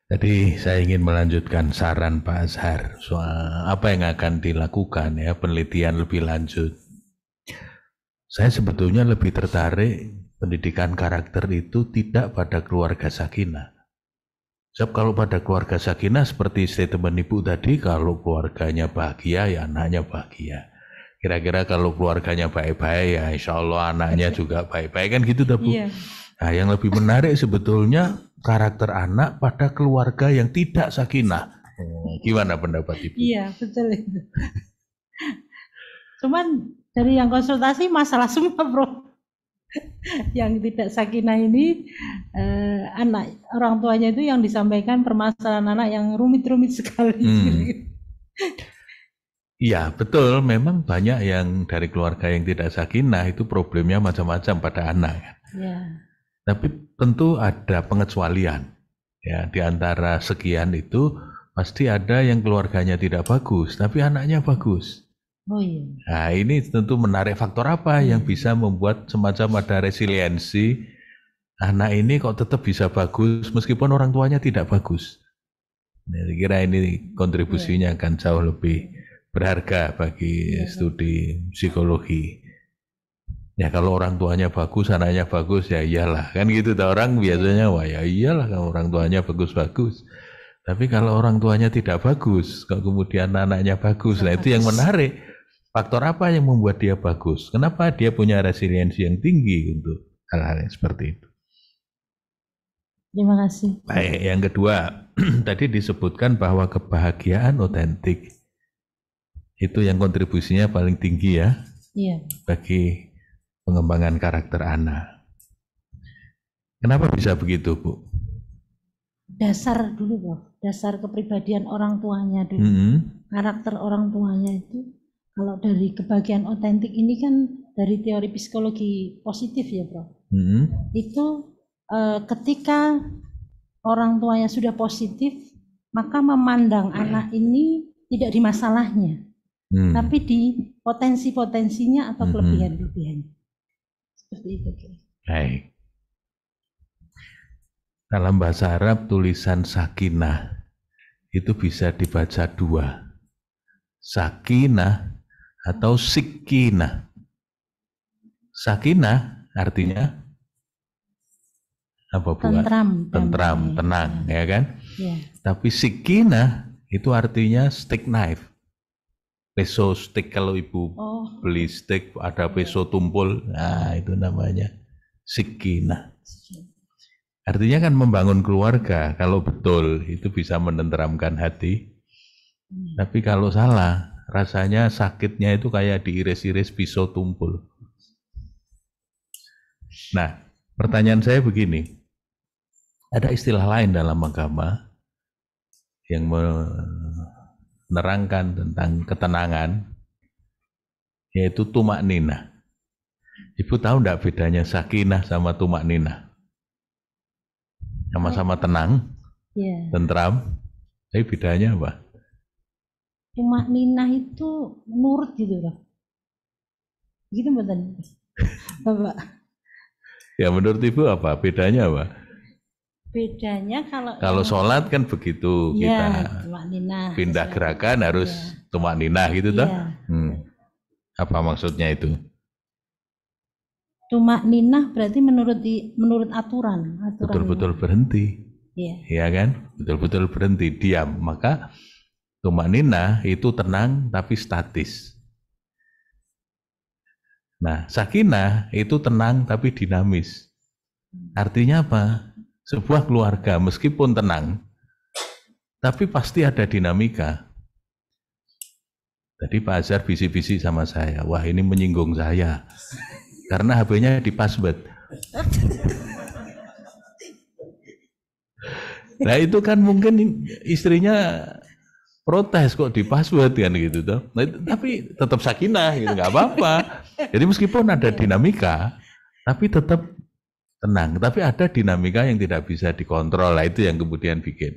Tadi saya ingin melanjutkan saran Pak Azhar soal apa yang akan dilakukan ya, penelitian lebih lanjut. Saya sebetulnya lebih tertarik pendidikan karakter itu tidak pada keluarga sakinah. Sebab kalau pada keluarga sakinah seperti statement Ibu tadi, kalau keluarganya bahagia ya anaknya bahagia. Kira-kira kalau keluarganya baik-baik ya insya Allah anaknya juga baik-baik, kan gitu dah Bu. Iya. Nah, yang lebih menarik sebetulnya karakter anak pada keluarga yang tidak sakinah. Gimana pendapat Ibu? Iya, betul itu. Cuman dari yang konsultasi masalah semua, Bro. Yang tidak sakinah ini anak orang tuanya itu yang disampaikan permasalahan anak yang rumit-rumit sekali. Iya, betul. Memang banyak yang dari keluarga yang tidak sakinah itu problemnya macam-macam pada anak. Ya. Tapi tentu ada pengecualian. Ya, di antara sekian itu pasti ada yang keluarganya tidak bagus, tapi anaknya bagus. Oh iya. Nah, ini tentu menarik faktor apa yang bisa membuat semacam ada resiliensi anak ini kok tetap bisa bagus meskipun orang tuanya tidak bagus. Saya kira ini kontribusinya akan jauh lebih berharga bagi studi psikologi. Ya kalau orang tuanya bagus, anaknya bagus, ya iyalah. Kan gitu, orang biasanya, wah ya iyalah kalau orang tuanya bagus-bagus. Tapi kalau orang tuanya tidak bagus, kalau kemudian anaknya bagus, nah itu yang menarik. Faktor apa yang membuat dia bagus? Kenapa dia punya resiliensi yang tinggi untuk hal-hal yang seperti itu? Terima kasih. Baik, yang kedua, tadi disebutkan bahwa kebahagiaan otentik itu yang kontribusinya paling tinggi ya, bagi pengembangan karakter anak. Kenapa bisa begitu, Bu? Dasar dulu, Bro. Dasar kepribadian orang tuanya dulu. Karakter orang tuanya itu, kalau dari kebahagiaan otentik ini kan dari teori psikologi positif ya, Bro. Itu ketika orang tuanya sudah positif, maka memandang anak ini tidak di masalahnya, tapi di potensi-potensinya atau kelebihan-kelebihannya. Seperti itu. Baik. Dalam bahasa Arab tulisan sakinah itu bisa dibaca dua, sakinah atau sikinah. Sakinah artinya apa, Bu? Tentram, tenang, ya kan? Ya. Tapi sikinah itu artinya stick knife. Peso stick, kalau Ibu beli stick ada peso tumpul, nah itu namanya sikinah. Artinya kan membangun keluarga, kalau betul itu bisa menenteramkan hati. Tapi kalau salah, rasanya sakitnya itu kayak diiris-iris pisau tumpul. Nah, pertanyaan saya begini, ada istilah lain dalam agama yang menerangkan tentang ketenangan, yaitu tumak ninah. Ibu tahu enggak bedanya sakinah sama tumak ninah? Sama-sama tenang, tentram, tapi bedanya apa? Tumak ninah itu nurut gitu loh. Gitu betul, Bapak? Ya menurut Ibu apa? Bedanya apa? Bedanya kalau sholat kan begitu, kita pindah gerakan harus tumak ninah gitu toh. Apa maksudnya itu? Tumak ninah berarti menurut aturan. Betul-betul berhenti. Iya kan? Betul-betul berhenti, diam. Maka tumak ninah itu tenang tapi statis. Nah, sakinah itu tenang tapi dinamis. Artinya apa? Sebuah keluarga meskipun tenang, tapi pasti ada dinamika. Tadi Pak Azhar bisik-bisik sama saya, wah ini menyinggung saya, karena HP-nya di password. Nah itu kan mungkin istrinya protes kok di password kan gitu toh. Nah, tapi tetap sakinah gitu, nggak apa-apa. Jadi meskipun ada dinamika, tapi tetap tenang. Tapi ada dinamika yang tidak bisa dikontrol, lah itu yang kemudian bikin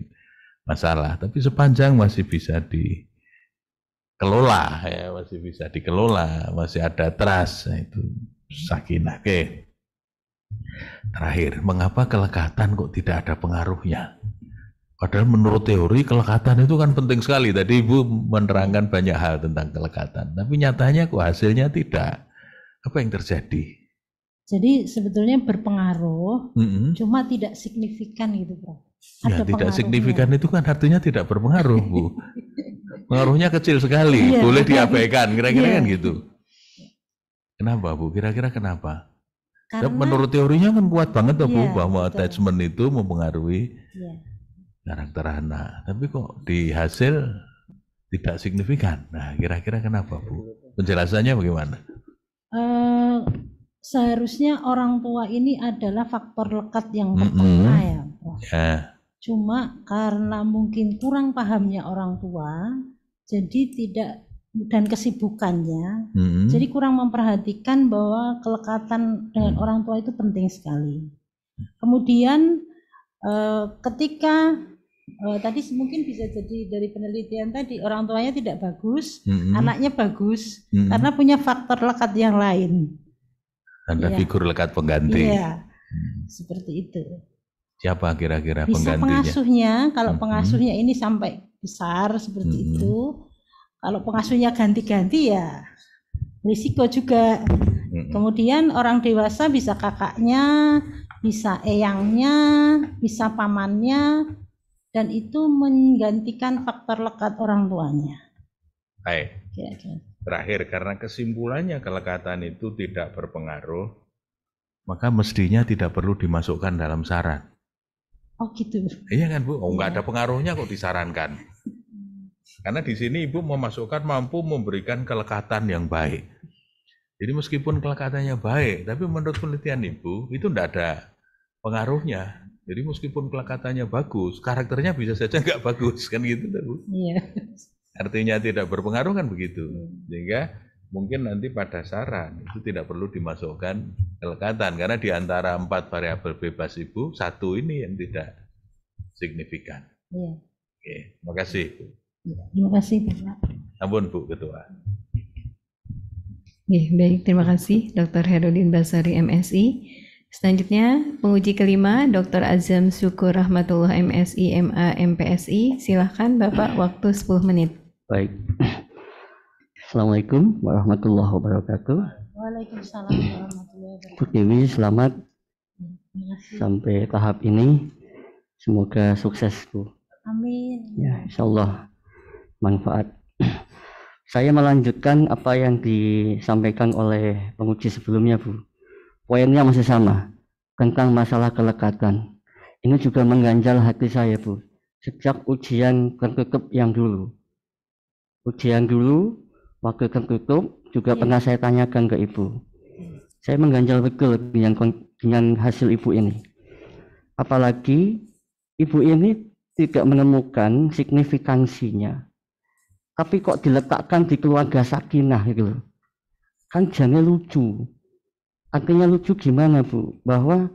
masalah. Tapi sepanjang masih bisa dikelola, ya masih bisa dikelola, masih ada trust, nah, itu sakinah. Oke. Terakhir, mengapa kelekatan kok tidak ada pengaruhnya? Padahal menurut teori kelekatan itu kan penting sekali. Tadi Ibu menerangkan banyak hal tentang kelekatan. Tapi nyatanya kok hasilnya tidak. Apa yang terjadi? Jadi sebetulnya berpengaruh, cuma tidak signifikan gitu, Prof. Ya, tidak signifikan itu kan artinya tidak berpengaruh, Bu. Pengaruhnya kecil sekali, boleh diabaikan, kira-kira kan gitu. Kenapa, Bu? Kira-kira kenapa? Karena, menurut teorinya kan kuat banget, Bu, iya, bahwa betul. attachment itu mempengaruhi karakter anak. Tapi kok di hasil tidak signifikan. Nah, kira-kira kenapa, Bu? Penjelasannya bagaimana? Seharusnya orang tua ini adalah faktor lekat yang pertama ya, Prof. Ya. Cuma karena mungkin kurang pahamnya orang tua, jadi tidak, dan kesibukannya, jadi kurang memperhatikan bahwa kelekatan dengan orang tua itu penting sekali. Kemudian ketika tadi mungkin bisa jadi dari penelitian tadi orang tuanya tidak bagus, anaknya bagus, karena punya faktor lekat yang lain. Ada figur lekat pengganti. Iya, seperti itu. Siapa kira-kira Bisa penggantinya? pengasuhnya, kalau pengasuhnya ini sampai besar seperti itu. Kalau pengasuhnya ganti-ganti ya risiko juga. Kemudian orang dewasa bisa kakaknya, bisa eyangnya, bisa pamannya, dan itu menggantikan faktor lekat orang tuanya. Baik. Terakhir, karena kesimpulannya kelekatan itu tidak berpengaruh, maka mestinya tidak perlu dimasukkan dalam saran. Oh gitu. Iya kan, Bu? Oh, nggak ada pengaruhnya kok disarankan. Karena di sini Ibu memasukkan mampu memberikan kelekatan yang baik. Jadi meskipun kelekatannya baik, tapi menurut penelitian Ibu itu tidak ada pengaruhnya. Jadi meskipun kelekatannya bagus, karakternya bisa saja nggak bagus, kan gitu, Bu? Iya. Artinya tidak berpengaruh kan begitu. Sehingga mungkin nanti pada saran itu tidak perlu dimasukkan kelekatan. Karena di antara 4 variabel bebas Ibu, 1 ini yang tidak signifikan. Iya. Oke, makasih, Bu. Terima kasih, Pak. Ampun, Bu Ketua. Baik, terima kasih Dr. Herudin Basari MSI. Selanjutnya, penguji kelima Dr. Azam Syukur Rahmatullah MSI MA MPSI. Silahkan Bapak, waktu 10 menit. Baik. Assalamualaikum warahmatullahi wabarakatuh. Waalaikumsalam warahmatullahi wabarakatuh. Bu Dewi, selamat sampai tahap ini. Semoga sukses, Bu. Amin. Ya, insyaallah manfaat. Saya melanjutkan apa yang disampaikan oleh penguji sebelumnya, Bu. Poinnya masih sama, tentang masalah kelekatan. Ini juga mengganjal hati saya, Bu. Sejak ujian tertutup yang dulu. Ujian dulu, waktu tertutup, juga pernah saya tanyakan ke Ibu. Saya mengganjal betul dengan hasil Ibu ini. Apalagi Ibu ini tidak menemukan signifikansinya. Tapi kok diletakkan di keluarga sakinah gitu. Kan jangan lucu. Artinya lucu gimana, Bu? Bahwa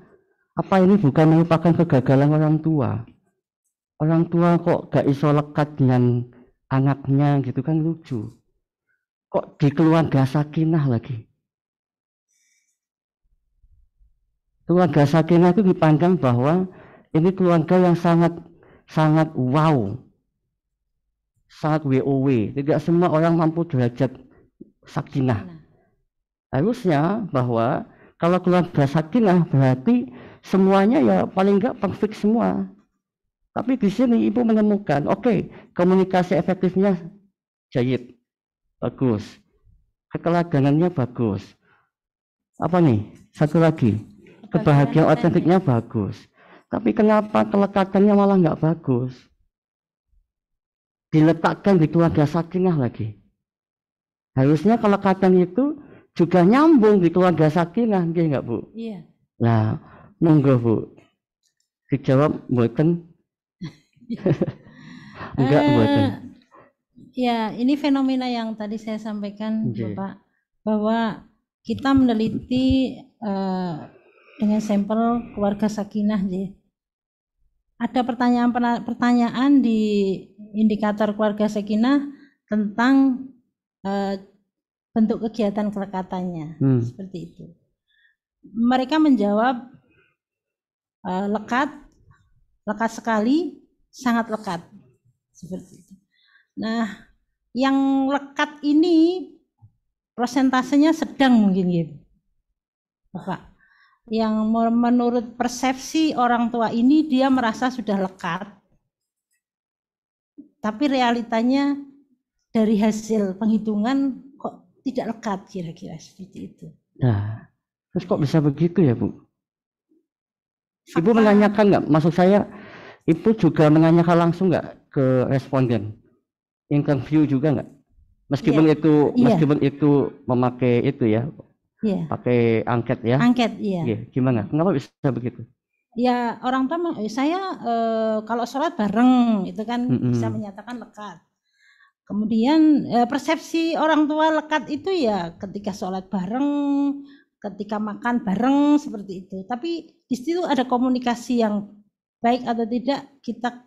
apa ini bukan merupakan kegagalan orang tua. Orang tua kok gak iso lekat dengan anaknya gitu, kan lucu. Kok di keluarga sakinah lagi? Keluarga sakinah itu dipandang bahwa ini keluarga yang sangat wow, sangat WOW. Tidak semua orang mampu derajat sakinah. Harusnya bahwa kalau keluarga sakinah berarti semuanya ya paling enggak perfect semua. Tapi di sini Ibu menemukan, oke, komunikasi efektifnya jayid, bagus, keteladanannya bagus. Apa nih? Satu lagi, kebahagiaan otentiknya bagus. Tapi kenapa kelekatannya malah nggak bagus? Diletakkan di keluarga sakinah lagi. Harusnya kelekatan itu juga nyambung di keluarga sakinah, nggak, Bu? Iya. Nah, monggo, Bu. Dijawab mboten. Enggak mboten. Ya, ini fenomena yang tadi saya sampaikan, Oke. Bapak, bahwa kita meneliti dengan sampel keluarga sakinah, ada pertanyaan di indikator keluarga sakinah tentang bentuk kegiatan kelekatannya, seperti itu. Mereka menjawab lekat sekali, sangat lekat, seperti itu. Nah, yang lekat ini prosentasenya sedang mungkin gitu, Bapak. Yang menurut persepsi orang tua ini dia merasa sudah lekat, tapi realitanya dari hasil penghitungan kok tidak lekat, kira-kira seperti itu. Nah, terus kok bisa begitu ya, Bu? Ibu menanyakan nggak? Maksud saya, Ibu juga menanyakan langsung nggak ke responden? Interview juga nggak? Meskipun itu memakai itu ya, pakai angket ya? Angket, iya. Gimana? Kenapa bisa begitu? Ya, orang tua saya kalau sholat bareng itu kan bisa menyatakan lekat. Kemudian persepsi orang tua lekat itu ya ketika sholat bareng, ketika makan bareng, seperti itu. Tapi di situ ada komunikasi yang baik atau tidak kita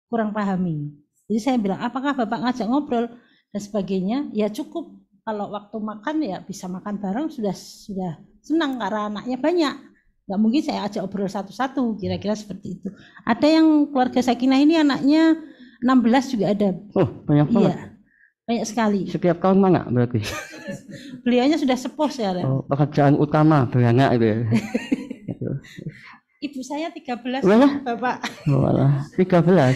kurang pahami. Jadi saya bilang, apakah Bapak ngajak ngobrol dan sebagainya? Ya cukup, kalau waktu makan ya bisa makan bareng, sudah senang karena anaknya banyak. Nggak mungkin saya ajak ngobrol satu-satu, kira-kira seperti itu. Ada yang keluarga sakinah ini anaknya 16 juga ada. Oh, banyak banget. Iya, banyak sekali. Setiap tahun mana berarti? Beliaunya sudah sepuh sekarang. Oh, pekerjaan utama beranak itu ya. Ibu saya 13, Walah. Bapak. Walah, 13.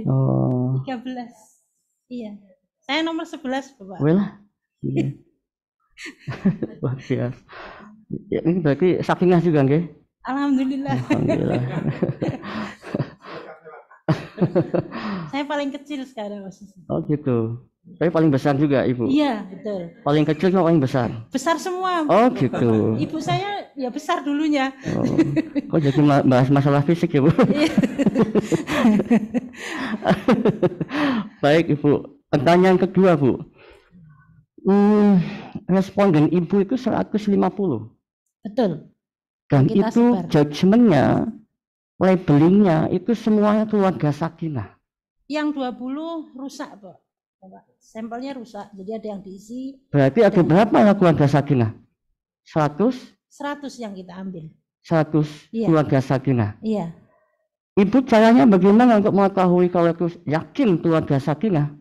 Oh. 13. Iya. Saya nomor 11, Bapak. Walah. Iya. Wah, biasa. Ya, ini berarti sakinah juga nggih? Alhamdulillah. Alhamdulillah. Saya paling kecil sekarang, Mas. Oh gitu. Tapi paling besar juga Ibu? Iya, betul. Paling kecil sama paling besar? Besar semua. Oh gitu. Ibu saya ya besar dulunya. Oh. Kok jadi bahas masalah fisik ya Bu? Baik Ibu. Pertanyaan kedua Bu. Responden Ibu itu 150. Betul. Dan Kita itu sebar. judgementnya, labelingnya itu semuanya keluarga sakinah. Yang 20 rusak, Pak. Sampelnya rusak, jadi ada yang diisi. Berarti ada berapa ya keluarga sakinah? 100 yang kita ambil. 100 Iya. keluarga sakinah. Iya. Ibu caranya bagaimana untuk mengetahui kalau itu yakin keluarga sakinah?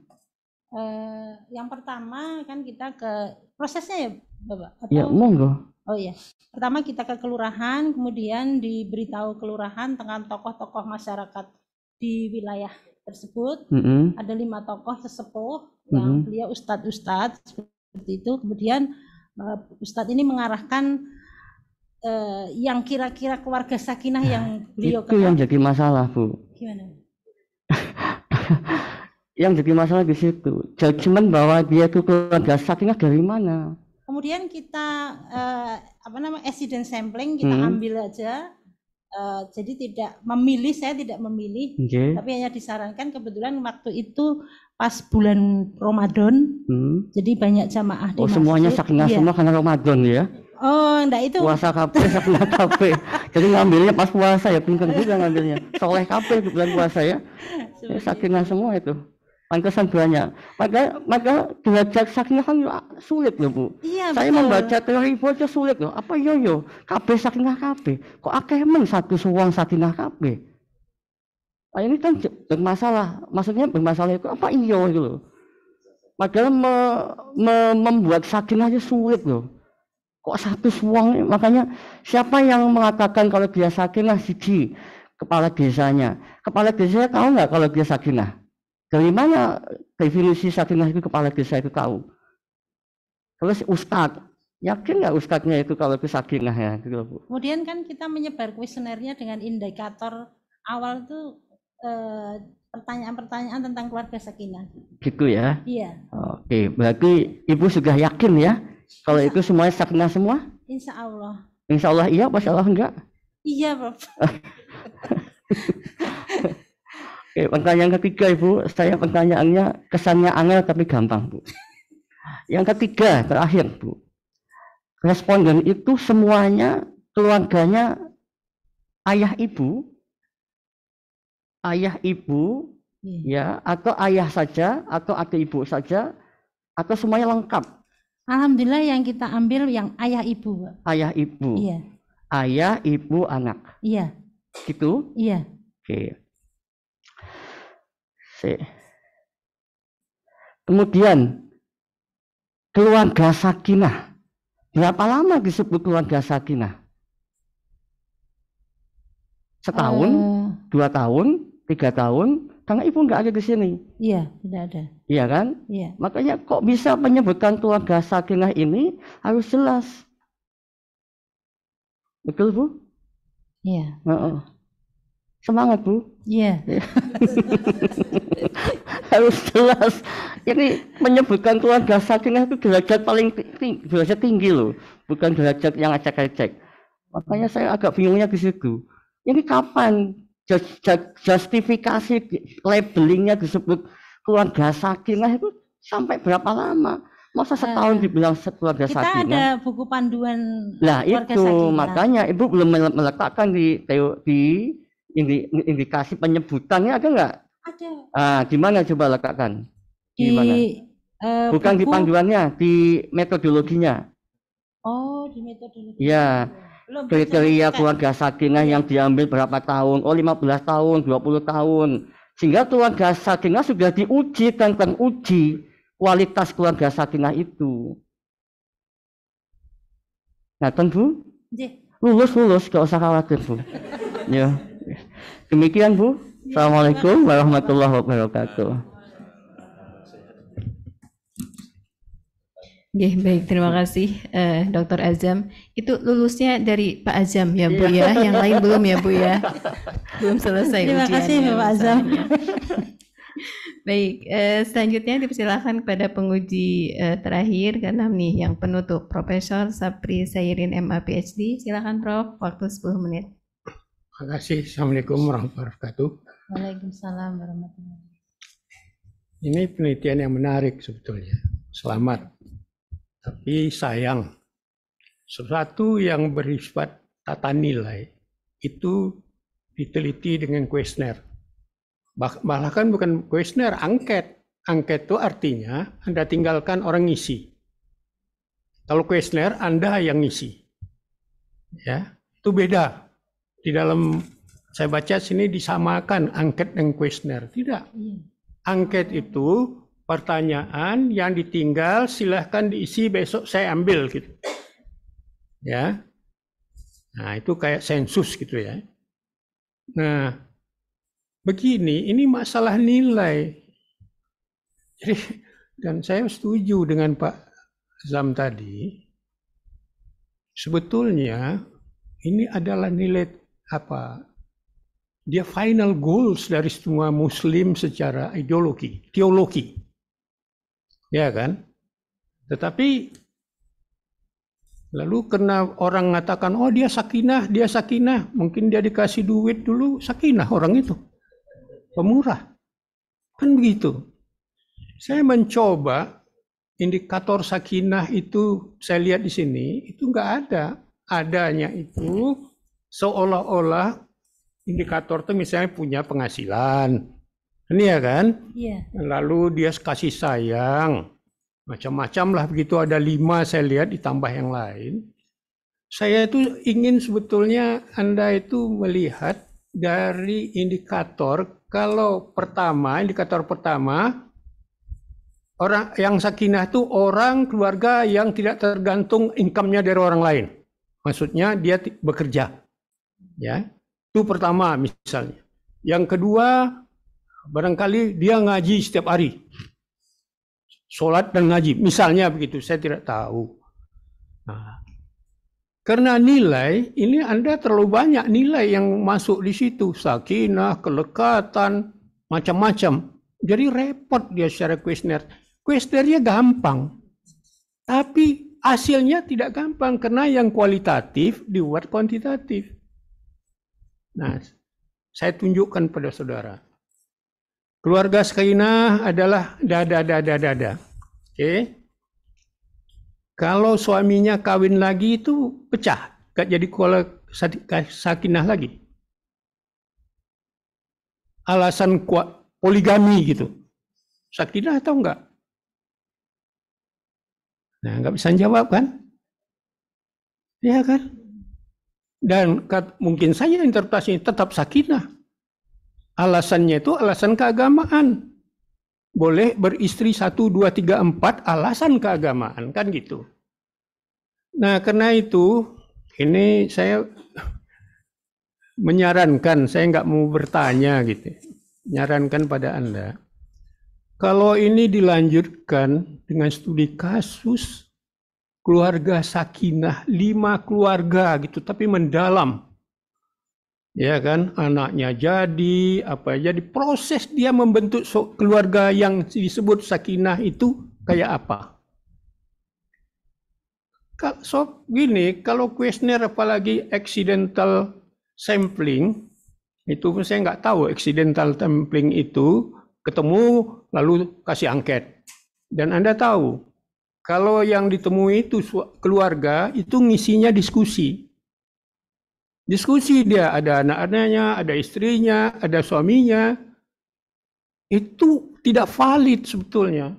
Yang pertama kan kita ke prosesnya ya, Bapak? Atau? Ya monggo. Oh iya. Pertama kita ke kelurahan, kemudian diberitahu kelurahan dengan tokoh-tokoh masyarakat di wilayah tersebut. Ada 5 tokoh sesepuh yang beliau ustadz seperti itu. Kemudian ustadz ini mengarahkan yang kira-kira keluarga sakinah yang beliau itu yang jadi masalah Bu. Gimana? Yang jadi masalah di situ, judgement bahwa dia itu keluarga sakinah dari mana? Kemudian kita evidence sampling kita ambil aja. Jadi tidak memilih, saya tidak memilih, tapi hanya disarankan. Kebetulan waktu itu pas bulan Ramadan, jadi banyak jamaah di masjid. Semuanya sakinah semua karena Ramadan ya? Oh, enggak itu. Puasa kafe, sakinah kafe. Jadi ngambilnya pas puasa ya, pintar juga ngambilnya. Soleh kafe di bulan puasa ya. Sakinah semua itu. Pantesan banyak. Maka derajat sakinah kan sulit loh Bu. Iya, saya betul. membaca teori aja sulit loh. Apa yo kabeh sakinah kabeh. Kok akeh men satu suwang sakinah kabeh. Nah, ini kan bermasalah. Maksudnya bermasalah itu apa iyo itu loh. Padahal membuat sakinah aja sulit loh. Kok satu suwang? Makanya siapa yang mengatakan kalau dia sakinah? Siji, kepala desanya. Kepala desanya tahu nggak kalau dia sakinah? Dari mana definisi sakinah itu kepala desa itu tahu? Terus ustadz, yakin nggak ustadznya itu kalau itu sakinah ya? Gitu, Bu. Kemudian kan kita menyebar kuesionernya dengan indikator awal itu pertanyaan-pertanyaan tentang keluarga sakinah. Gitu ya? Iya. Oke, berarti Ibu sudah yakin ya kalau itu semuanya sakinah semua? Insya Allah. Insya Allah iya, Masya Allah enggak? Iya, Bapak. Oke, pertanyaan ketiga Ibu, saya pertanyaannya kesannya angel tapi gampang Bu. Yang ketiga terakhir Bu, responden itu semuanya keluarganya ayah ibu ya, atau ayah saja, atau adik ibu saja, atau semuanya lengkap. Alhamdulillah yang kita ambil yang ayah ibu, Pak. Ayah ibu. Iya. Ayah, ibu, anak. Iya. Gitu? Iya. Oke. Kemudian keluarga sakinah. Berapa lama disebut keluarga sakinah? Setahun, 2 tahun, 3 tahun, karena ibu nggak ada di sini. Iya, tidak ada. Iya kan? Iya. Makanya kok bisa menyebutkan keluarga sakinah ini harus jelas. Betul Bu? Iya. Semangat Bu. Iya. Harus jelas. Jadi menyebutkan keluarga sakinah itu derajat paling tinggi, derajat tinggi loh, bukan derajat yang acak-acak. Makanya saya agak bingungnya di situ. Ini kapan justifikasi labelingnya disebut keluarga sakinah itu sampai berapa lama? Masa setahun dibilang keluarga sakinah? Kita ada buku panduan Nah keluarga itu sakinah. makanya Ibu belum meletakkan di indikasi penyebutannya, ada nggak? Ada. Gimana coba letakkan? Gimana? Bukan buku... di panduannya, di metodologinya. Oh, di metodologi. Ya, kriteria keluarga sakinah yang diambil berapa tahun? Oh, 15 tahun, 20 tahun. Sehingga keluarga sakinah sudah diuji dan teruji kualitas keluarga sakinah itu. Nah, Bu? Lulus, gak usah khawatir, Bu. Ya. Demikian, Bu. Assalamualaikum warahmatullahi wabarakatuh. Baik, terima kasih Dr. Azam. Itu lulusnya dari Pak Azam ya Bu ya, yang lain belum ya Bu ya, belum selesai ujiannya. Terima kasih Bapak Azam. Baik, selanjutnya dipersilakan kepada penguji terakhir ke-6 nih, yang penutup, Profesor Sapri Sairin MA PhD. Silakan Prof, waktu 10 menit. Terima kasih. Assalamualaikum warahmatullahi wabarakatuh. Waalaikumsalam warahmatullahi wabarakatuh. Ini penelitian yang menarik sebetulnya. Selamat. Tapi sayang, sesuatu yang bersifat tata nilai itu diteliti dengan kuesioner. Bahkan bukan kuesioner, angket. Angket itu artinya Anda tinggalkan orang ngisi. Kalau kuesioner Anda yang ngisi. Ya, itu beda. Di dalam saya baca sini disamakan angket dengan kuesioner. Tidak. Angket itu pertanyaan yang ditinggal silahkan diisi, besok saya ambil gitu. Ya. Nah, itu kayak sensus gitu ya. Nah, begini, ini masalah nilai. Jadi, dan saya setuju dengan Pak Zam tadi. Sebetulnya ini adalah nilai apa? Dia final goals dari semua Muslim secara ideologi, teologi. Ya kan? Tetapi lalu karena orang mengatakan, oh dia sakinah, mungkin dia dikasih duit dulu, sakinah orang itu, pemurah, kan begitu. Saya mencoba indikator sakinah itu, saya lihat di sini, itu nggak ada. Adanya itu seolah-olah indikator itu misalnya punya penghasilan. Ini ya kan? Iya. Lalu dia kasih sayang, macam-macam lah begitu, ada 5 saya lihat ditambah yang lain. Saya itu ingin sebetulnya Anda itu melihat dari indikator, kalau indikator pertama, orang yang sakinah itu orang keluarga yang tidak tergantung income-nya dari orang lain. Maksudnya dia bekerja. Ya. Itu pertama misalnya. Yang kedua, barangkali dia ngaji setiap hari, sholat dan ngaji, misalnya begitu, saya tidak tahu. Nah, karena nilai, ini Anda terlalu banyak nilai yang masuk di situ, sakinah, kelekatan, macam-macam. Jadi repot dia secara kuesioner. Kuesionernya gampang, tapi hasilnya tidak gampang, karena yang kualitatif dibuat kuantitatif. Nah, saya tunjukkan pada saudara. Keluarga sakinah adalah dada. Oke. Kalau suaminya kawin lagi itu pecah, gak jadi keluarga sakinah lagi. Alasan poligami gitu. Sakinah atau enggak? Nah, enggak bisa jawab kan? Ya kan? Dan mungkin saja interpretasinya tetap sakinah. Alasannya itu alasan keagamaan. Boleh beristri 1, 2, 3, 4 alasan keagamaan, kan gitu. Nah, karena itu ini saya menyarankan, saya nggak mau bertanya gitu, menyarankan pada Anda, kalau ini dilanjutkan dengan studi kasus keluarga sakinah, 5 keluarga gitu, tapi mendalam. Ya kan, anaknya jadi, jadi proses dia membentuk keluarga yang disebut sakinah itu kayak apa? So gini, kalau kuesioner apalagi accidental sampling, itu saya nggak tahu accidental sampling itu ketemu lalu kasih angket. Dan Anda tahu, kalau yang ditemui itu keluarga itu ngisinya diskusi. Diskusi dia, ada anak-anaknya, ada istrinya, ada suaminya. Itu tidak valid sebetulnya.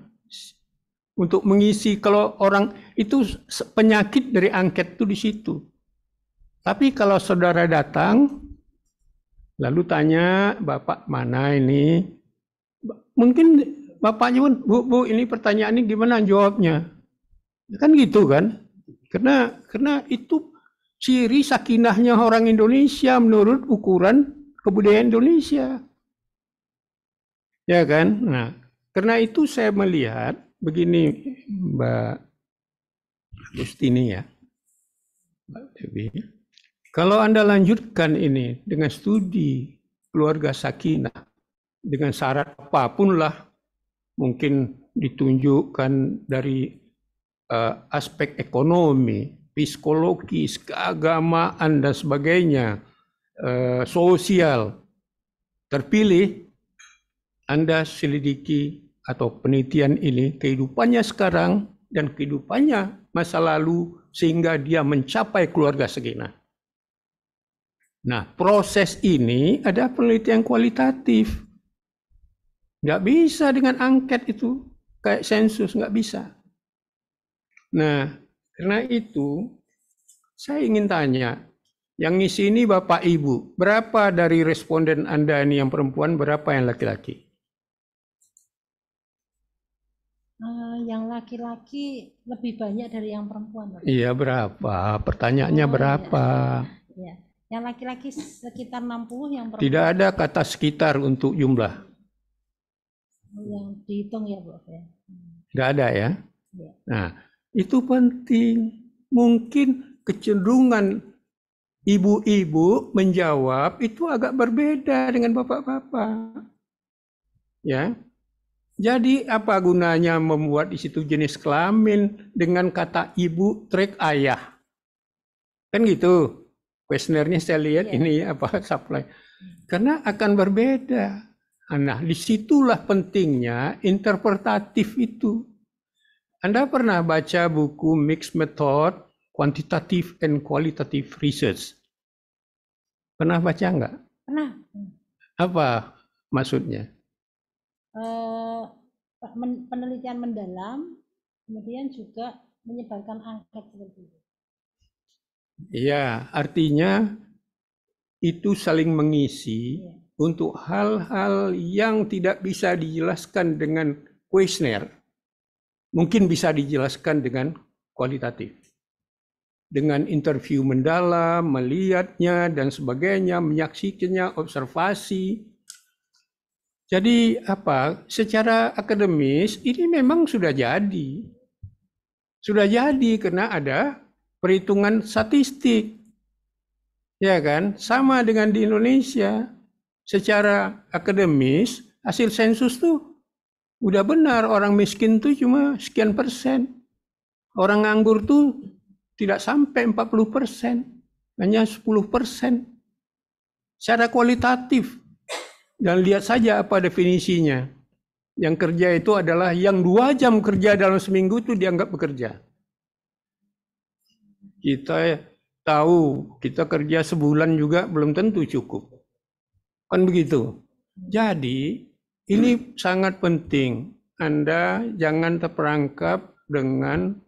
Untuk mengisi, kalau orang itu penyakit dari angket itu di situ. Tapi kalau saudara datang, lalu tanya, Bapak mana ini? Mungkin Bapaknya pun, Bu, ini pertanyaan ini gimana jawabnya? Kan gitu kan? Karena itu ciri sakinahnya orang Indonesia menurut ukuran kebudayaan Indonesia. Ya kan? Nah, karena itu saya melihat begini Mbak Agustini ya. Mbak Dewi. Kalau Anda lanjutkan ini dengan studi keluarga sakinah dengan syarat apapun lah, mungkin ditunjukkan dari aspek ekonomi, psikologis, keagamaan dan sebagainya, sosial, terpilih, Anda selidiki atau penelitian ini kehidupannya sekarang dan kehidupannya masa lalu sehingga dia mencapai keluarga sakinah. Nah, proses ini ada penelitian kualitatif. Nggak bisa dengan angket itu, kayak sensus, nggak bisa. Nah, karena itu, saya ingin tanya, yang ngisi ini Bapak Ibu, berapa dari responden Anda ini yang perempuan, berapa yang laki-laki? Yang laki-laki lebih banyak dari yang perempuan, Bapak. Iya, berapa? Pertanyaannya berapa? Iya. Yang laki-laki sekitar 60, yang perempuan. Tidak ada kata sekitar untuk jumlah. Yang dihitung ya, Bu. Nggak ada ya? Ya. Nah, itu penting. Mungkin kecenderungan ibu-ibu menjawab itu agak berbeda dengan bapak-bapak. Ya. Jadi apa gunanya membuat di situ jenis kelamin dengan kata ibu trek ayah? Kan gitu. Kuesionernya saya lihat ini apa supply. Karena akan berbeda. Nah, disitulah pentingnya interpretatif itu. Anda pernah baca buku Mixed Method, Quantitative and Qualitative Research? Pernah baca enggak? Pernah. Apa maksudnya? Penelitian mendalam, kemudian juga menyebarkan angket seperti itu. Iya, artinya itu saling mengisi untuk hal-hal yang tidak bisa dijelaskan dengan kuesioner. Mungkin bisa dijelaskan dengan kualitatif. Dengan interview mendalam, melihatnya dan sebagainya, menyaksikannya, observasi. Jadi secara akademis ini memang sudah jadi. Sudah jadi karena ada perhitungan statistik. Ya kan? Sama dengan di Indonesia. Secara akademis, hasil sensus tuh udah benar, orang miskin tuh cuma sekian persen. Orang nganggur tuh tidak sampai 40%, hanya 10%. Secara kualitatif, Dan lihat saja apa definisinya. Yang kerja itu adalah yang 2 jam kerja dalam seminggu itu dianggap bekerja. Kita tahu, kita kerja sebulan juga belum tentu cukup. Kan begitu. Jadi, ini sangat penting. Anda jangan terperangkap dengan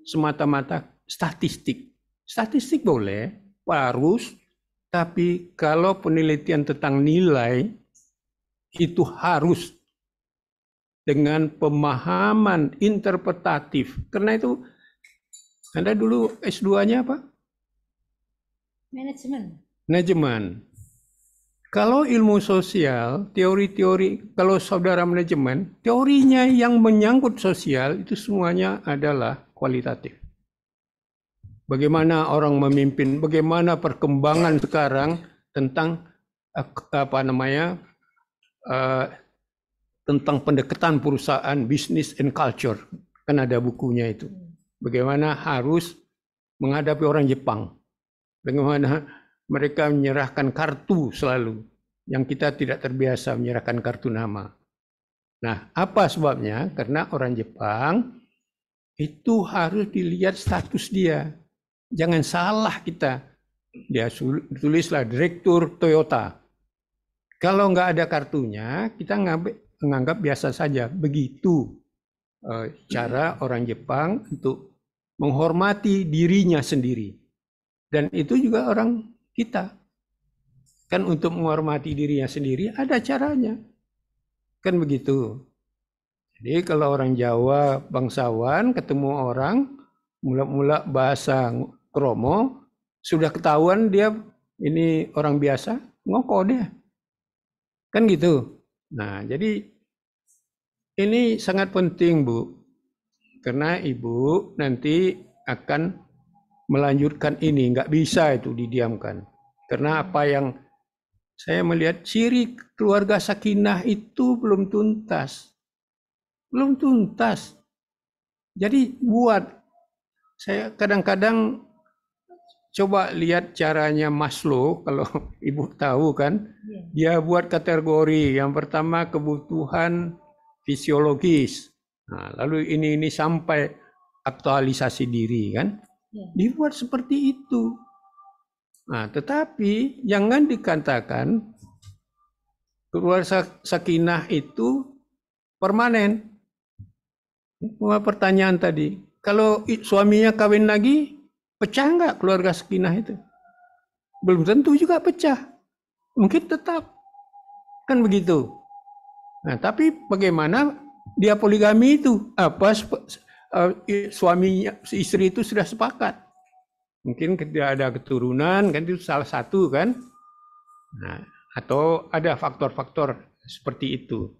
semata-mata statistik. Statistik boleh, harus, tapi kalau penelitian tentang nilai, itu harus dengan pemahaman interpretatif. Karena itu, Anda dulu S2-nya apa? Manajemen. Kalau ilmu sosial, teori-teori, kalau saudara manajemen, teorinya yang menyangkut sosial itu semuanya adalah kualitatif. Bagaimana orang memimpin, bagaimana perkembangan sekarang tentang tentang pendekatan perusahaan, business and culture. Kan ada bukunya itu. Bagaimana harus menghadapi orang Jepang. Bagaimana mereka menyerahkan kartu selalu, yang kita tidak terbiasa menyerahkan kartu nama. Nah, apa sebabnya? Karena orang Jepang itu harus dilihat status dia. Jangan salah kita. Dia tulislah Direktur Toyota. Kalau nggak ada kartunya, kita menganggap biasa saja. Begitu cara orang Jepang untuk menghormati dirinya sendiri. Dan itu juga orang kita. Kan untuk menghormati dirinya sendiri ada caranya. Kan begitu. Jadi kalau orang Jawa, bangsawan, ketemu orang, mula-mula bahasa kromo, sudah ketahuan dia ini orang biasa, ngoko dia. Kan gitu. Nah, jadi ini sangat penting, Bu. Karena Ibu nanti akan melanjutkan ini, nggak bisa itu didiamkan. Karena apa yang saya melihat ciri keluarga sakinah itu belum tuntas. Belum tuntas. Jadi saya kadang-kadang coba lihat caranya Maslow, kalau Ibu tahu kan, dia buat kategori. Yang pertama kebutuhan fisiologis. Nah, lalu ini sampai aktualisasi diri kan. Dibuat seperti itu. Nah, tetapi jangan dikatakan keluarga sakinah itu permanen. Pertanyaan tadi, kalau suaminya kawin lagi, pecah nggak keluarga sakinah itu? Belum tentu juga pecah. Mungkin tetap. Kan begitu. Nah, tapi bagaimana dia poligami itu? Apa suaminya, istri itu sudah sepakat. Mungkin tidak ada keturunan, kan itu salah satu kan. Nah, atau ada faktor-faktor seperti itu.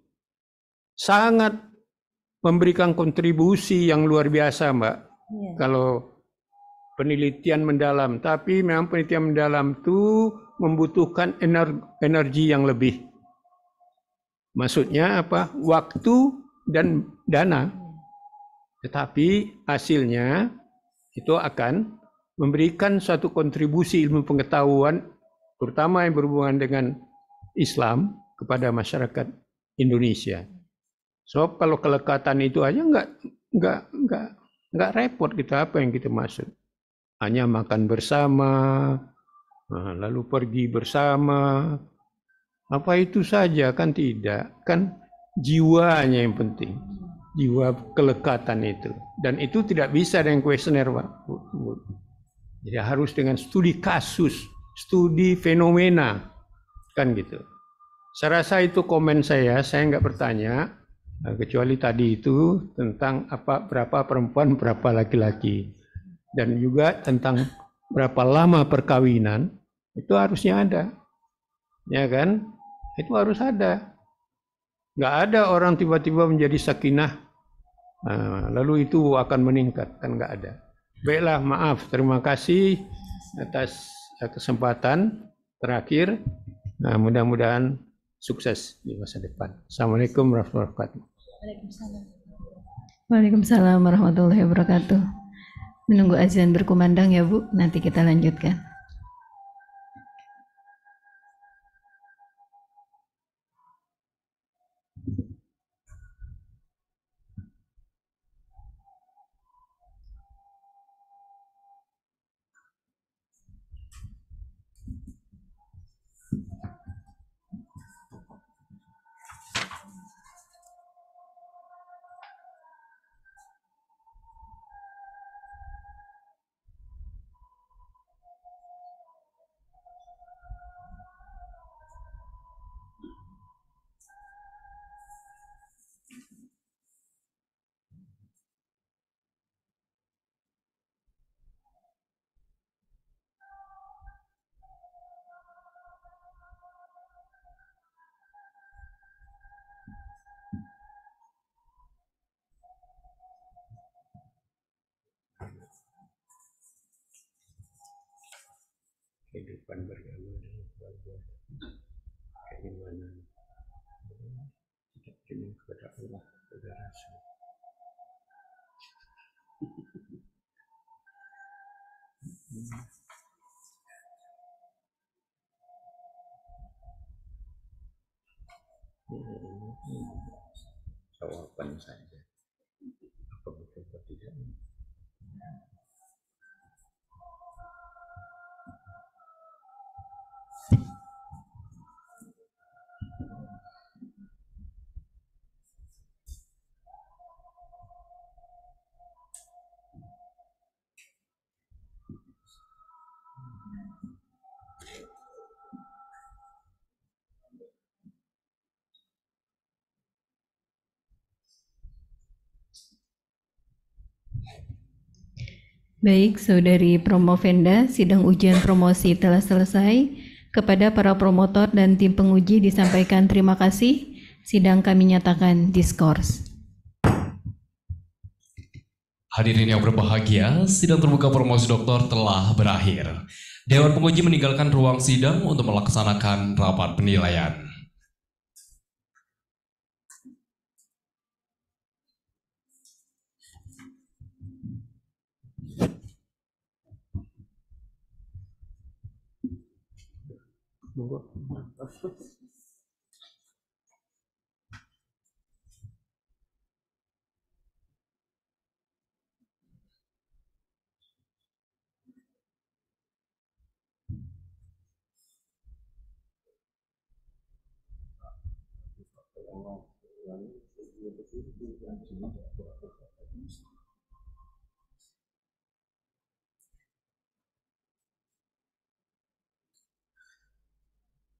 Sangat memberikan kontribusi yang luar biasa, Mbak. Kalau penelitian mendalam. Tapi memang penelitian mendalam itu membutuhkan energi yang lebih. Maksudnya apa? Waktu dan dana. Tetapi hasilnya itu akan memberikan suatu kontribusi ilmu pengetahuan, terutama yang berhubungan dengan Islam kepada masyarakat Indonesia. So kalau kelekatan itu aja nggak repot kita, apa yang kita maksud. Hanya makan bersama, lalu pergi bersama, apa itu saja kan tidak, kan jiwanya yang penting. Jiwa kelekatan itu, dan itu tidak bisa dengan kuesioner, Pak. Jadi harus dengan studi kasus, studi fenomena, kan gitu. Saya rasa itu komen saya nggak bertanya, kecuali tadi itu tentang berapa perempuan, berapa laki-laki, dan juga tentang berapa lama perkawinan, itu harusnya ada, ya kan? Itu harus ada. Nggak ada orang tiba-tiba menjadi sakinah, lalu itu akan meningkat, kan nggak ada. Baiklah, maaf, terima kasih atas kesempatan terakhir. Nah, mudah-mudahan sukses di masa depan. Assalamualaikum warahmatullahi wabarakatuh. Waalaikumsalam warahmatullahi wabarakatuh. Menunggu azan berkumandang ya Bu, nanti kita lanjutkan. kehidupan beragama dan keluarga, keimanan, kita kepada Allah, kepada Rasul. Jawaban saja. Apa betul atau tidak? Baik, Saudari Promovenda, sidang ujian promosi telah selesai. Kepada para promotor dan tim penguji disampaikan terima kasih. Sidang kami nyatakan diskors. Hadirin yang berbahagia, sidang terbuka promosi doktor telah berakhir. Dewan penguji meninggalkan ruang sidang untuk melaksanakan rapat penilaian.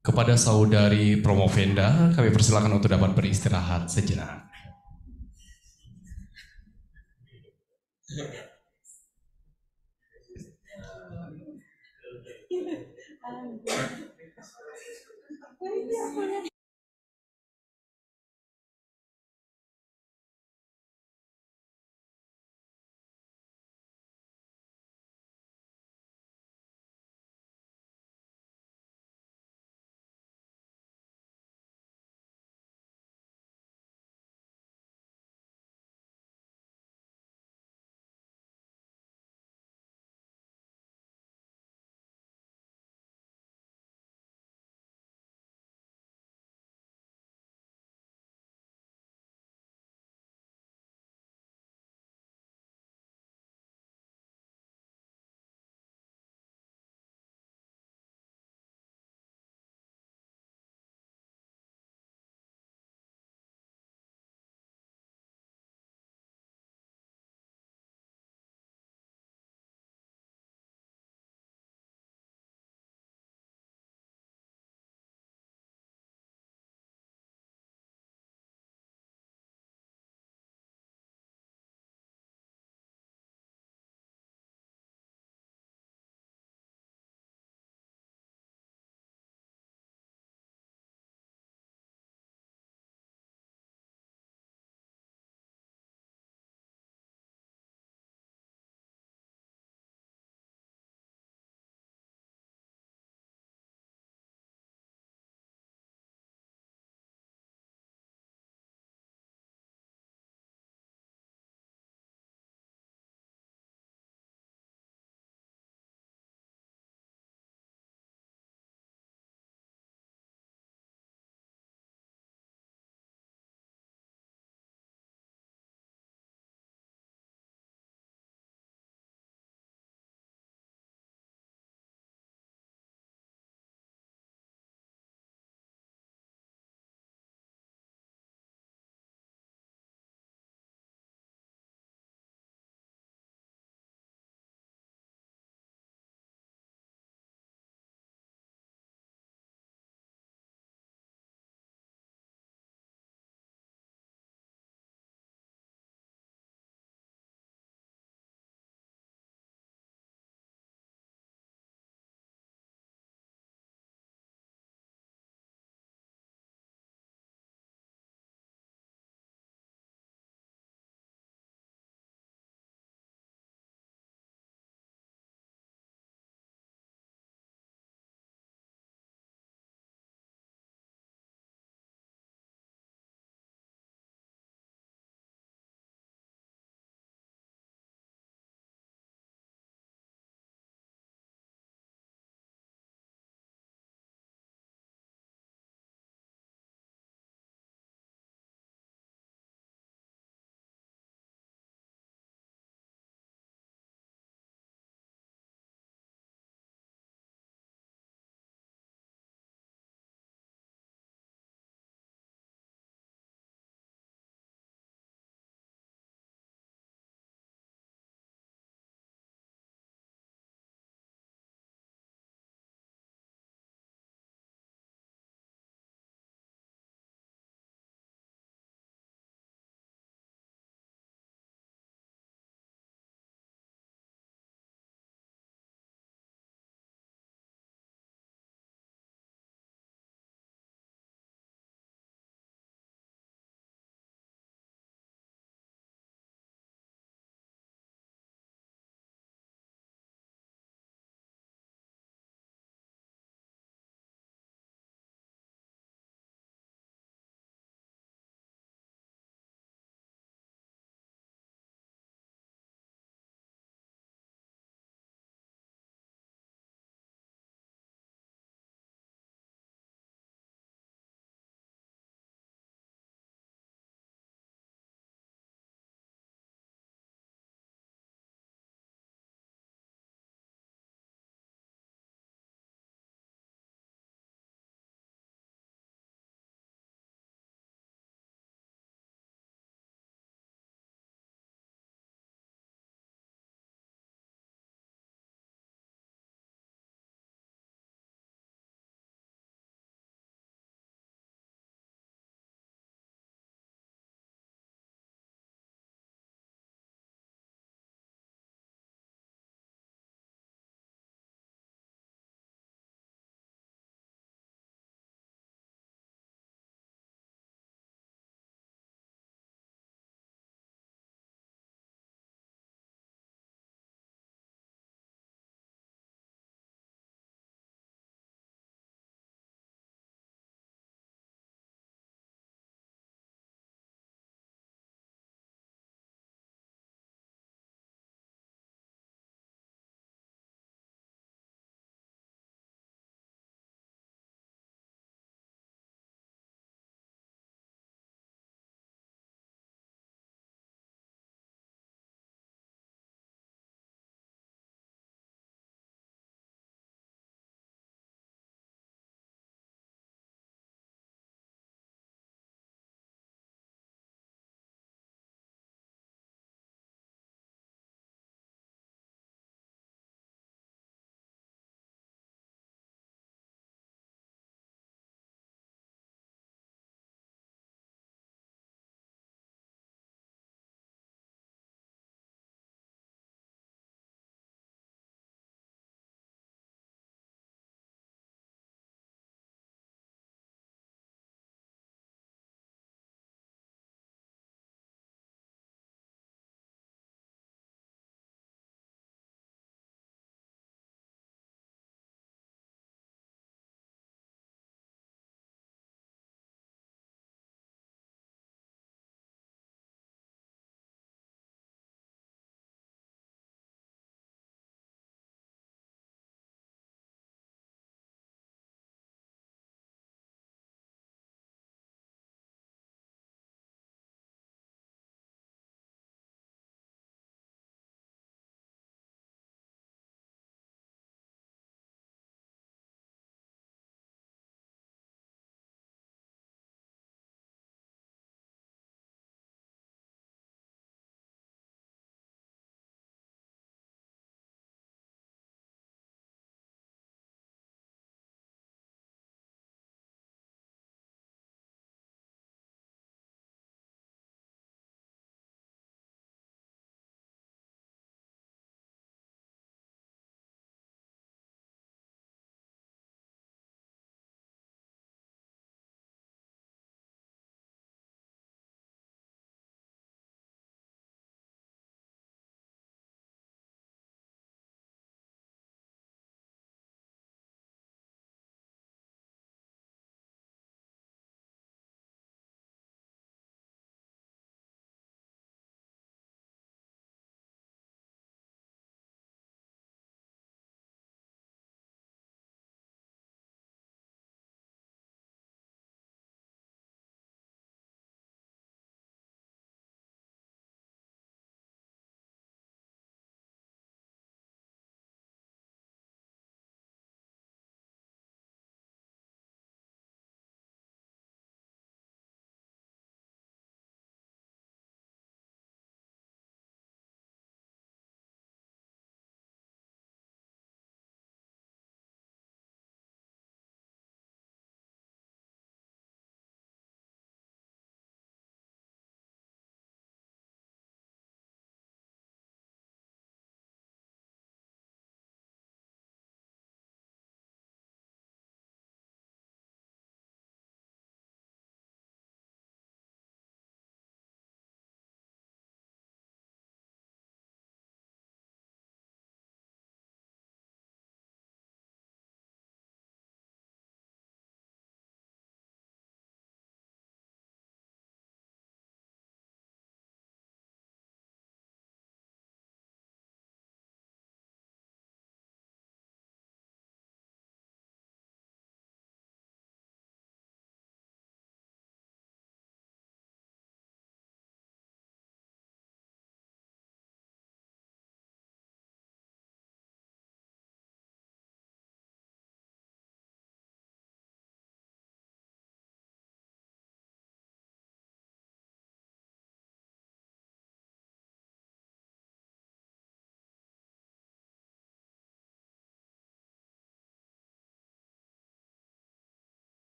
Kepada Saudari Promovenda, kami persilakan untuk dapat beristirahat sejenak.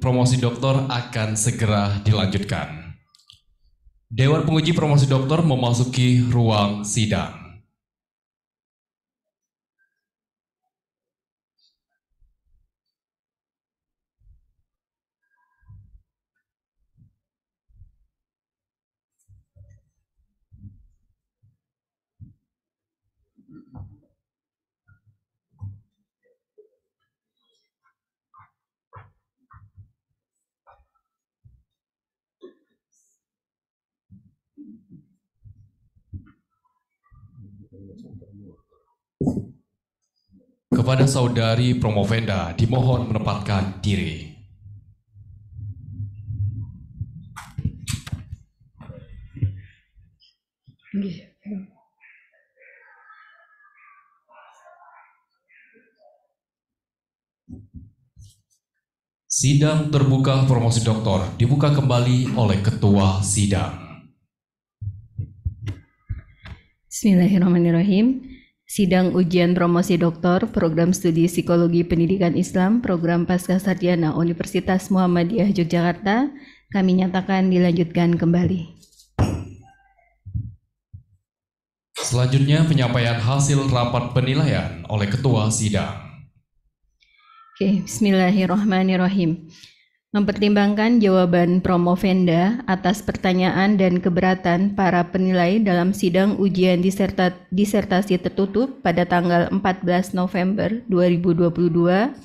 promosi doktor akan segera dilanjutkan. Dewan Penguji Promosi Doktor memasuki ruang sidang. Kepada saudari Promovenda dimohon menempatkan diri. Sidang terbuka promosi doktor dibuka kembali oleh Ketua Sidang. Bismillahirrahmanirrahim. Sidang ujian promosi doktor Program Studi Psikologi Pendidikan Islam Program Pascasarjana Universitas Muhammadiyah Yogyakarta kami nyatakan dilanjutkan kembali. Selanjutnya penyampaian hasil rapat penilaian oleh Ketua Sidang. Oke, bismillahirrahmanirrahim. Mempertimbangkan jawaban Promovenda atas pertanyaan dan keberatan para penilai dalam sidang ujian disertasi tertutup pada tanggal 14 November 2022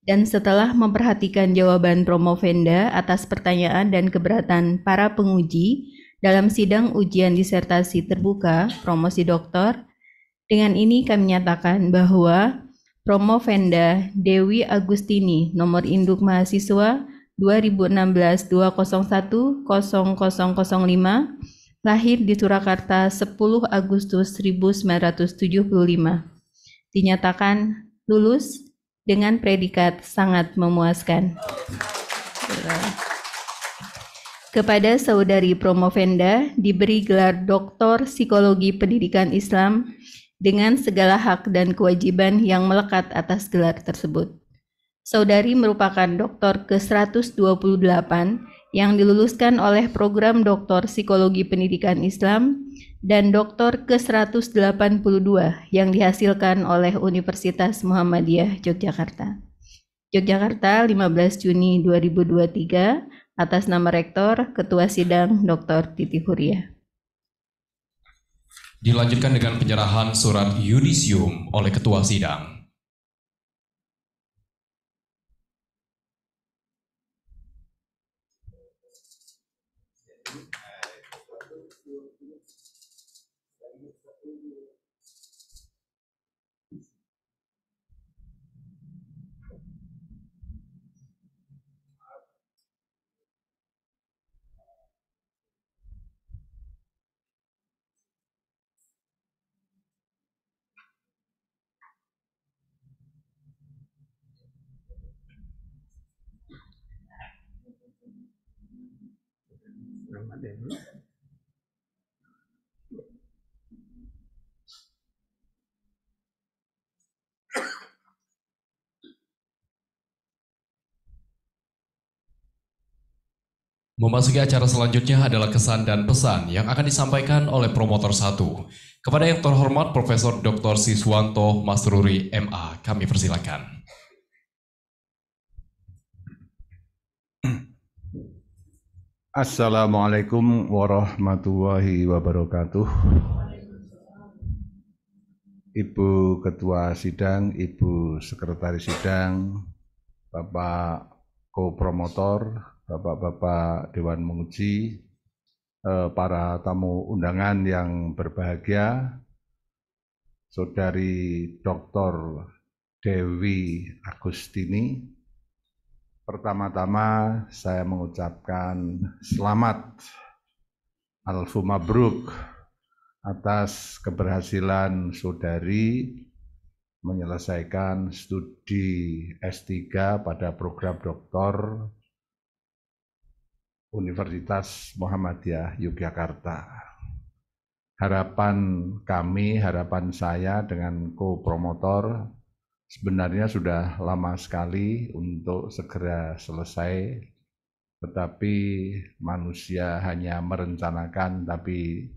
dan setelah memperhatikan jawaban Promovenda atas pertanyaan dan keberatan para penguji dalam sidang ujian disertasi terbuka promosi doktor, dengan ini kami nyatakan bahwa Promovenda Dewi Agustini nomor induk mahasiswa 2016-201-0005 lahir di Surakarta 10 Agustus 1975 dinyatakan lulus dengan predikat sangat memuaskan. Kepada saudari Promovenda diberi gelar Doktor Psikologi Pendidikan Islam dengan segala hak dan kewajiban yang melekat atas gelar tersebut. Saudari merupakan doktor ke-128 yang diluluskan oleh Program Doktor Psikologi Pendidikan Islam dan doktor ke-182 yang dihasilkan oleh Universitas Muhammadiyah Yogyakarta. Yogyakarta 15 Juni 2023 atas nama Rektor Ketua Sidang Dr. Titi Huria. Dilanjutkan dengan penyerahan surat yudisium oleh Ketua Sidang. Memasuki acara selanjutnya adalah kesan dan pesan yang akan disampaikan oleh promotor 1. Kepada yang terhormat Profesor Dr. Siswanto Masruri MA, kami persilakan. Assalamualaikum warahmatullahi wabarakatuh. Ibu Ketua Sidang, Ibu Sekretaris Sidang, Bapak Co-Promotor, Bapak-Bapak Dewan Menguji, para tamu undangan yang berbahagia, Saudari Dr. Dewi Agustini. Pertama-tama saya mengucapkan selamat Alfu Mabruk atas keberhasilan saudari menyelesaikan studi S3 pada program doktor Universitas Muhammadiyah Yogyakarta. Harapan kami, harapan saya dengan co-promotor, sebenarnya sudah lama sekali untuk segera selesai, tetapi manusia hanya merencanakan, tapi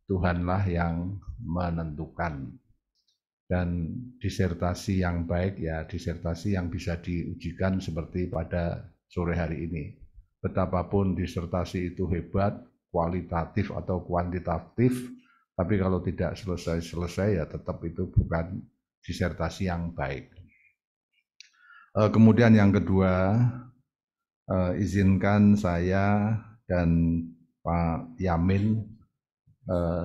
Tuhanlah yang menentukan. Dan disertasi yang baik ya disertasi yang bisa diujikan seperti pada sore hari ini. Betapapun disertasi itu hebat, kualitatif atau kuantitatif, tapi kalau tidak selesai-selesai ya tetap itu bukan disertasi yang baik. Kemudian yang kedua, izinkan saya dan Pak Yamin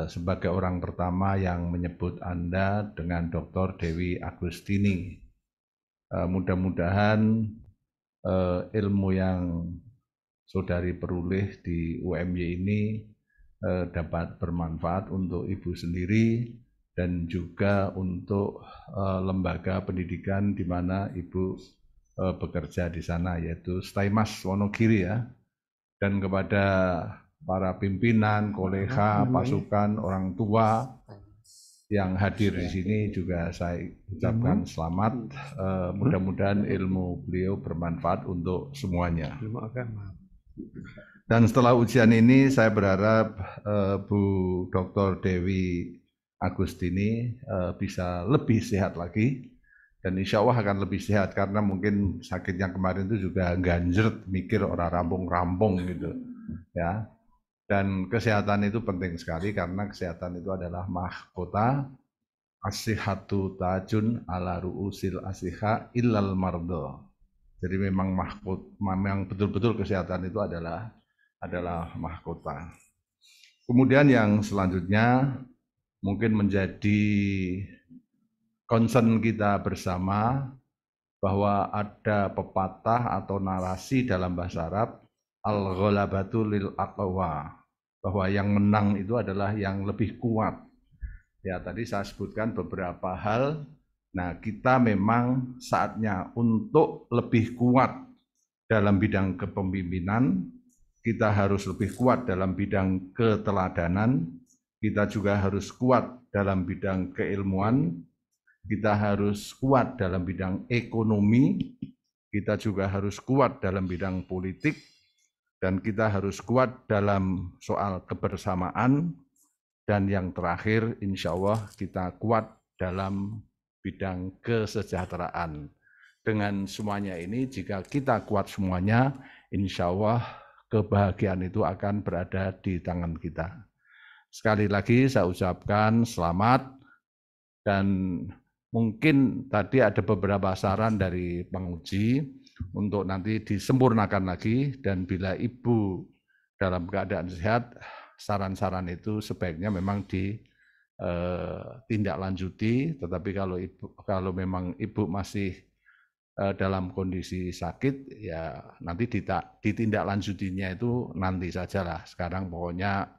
sebagai orang pertama yang menyebut Anda dengan Dr. Dewi Agustini. Mudah-mudahan ilmu yang saudari peroleh di UMY ini dapat bermanfaat untuk Ibu sendiri dan juga untuk lembaga pendidikan di mana Ibu bekerja di sana, yaitu Staimas Wonogiri ya. Dan kepada para pimpinan, kolega, pasukan, orang tua yang hadir di sini juga saya ucapkan selamat. Mudah-mudahan ilmu beliau bermanfaat untuk semuanya. Dan setelah ujian ini saya berharap Bu Dr. Dewi Agustini bisa lebih sehat lagi. Dan insya Allah akan lebih sehat karena mungkin sakitnya kemarin itu juga ganjret, mikir orang rampung-rampung gitu ya. Dan kesehatan itu penting sekali karena kesehatan itu adalah mahkota. As-sihhatu tajun ala ru'usil asihha illal mardo. Jadi memang memang betul-betul kesehatan itu adalah mahkota. Kemudian yang selanjutnya mungkin menjadi concern kita bersama bahwa ada pepatah atau narasi dalam bahasa Arab, al-ghalabatu lil aqwa, bahwa yang menang itu adalah yang lebih kuat. Ya, tadi saya sebutkan beberapa hal. Nah, kita memang saatnya untuk lebih kuat dalam bidang kepemimpinan, kita harus lebih kuat dalam bidang keteladanan, kita juga harus kuat dalam bidang keilmuan, kita harus kuat dalam bidang ekonomi, kita juga harus kuat dalam bidang politik, dan kita harus kuat dalam soal kebersamaan, dan yang terakhir insya Allah kita kuat dalam bidang kesejahteraan. Dengan semuanya ini, jika kita kuat semuanya, insya Allah kebahagiaan itu akan berada di tangan kita. Sekali lagi saya ucapkan selamat, dan mungkin tadi ada beberapa saran dari penguji untuk nanti disempurnakan lagi, dan bila Ibu dalam keadaan sehat, saran-saran itu sebaiknya memang ditindaklanjuti. Tetapi kalau memang Ibu masih dalam kondisi sakit, ya nanti ditindaklanjutinya itu nanti sajalah. Sekarang pokoknya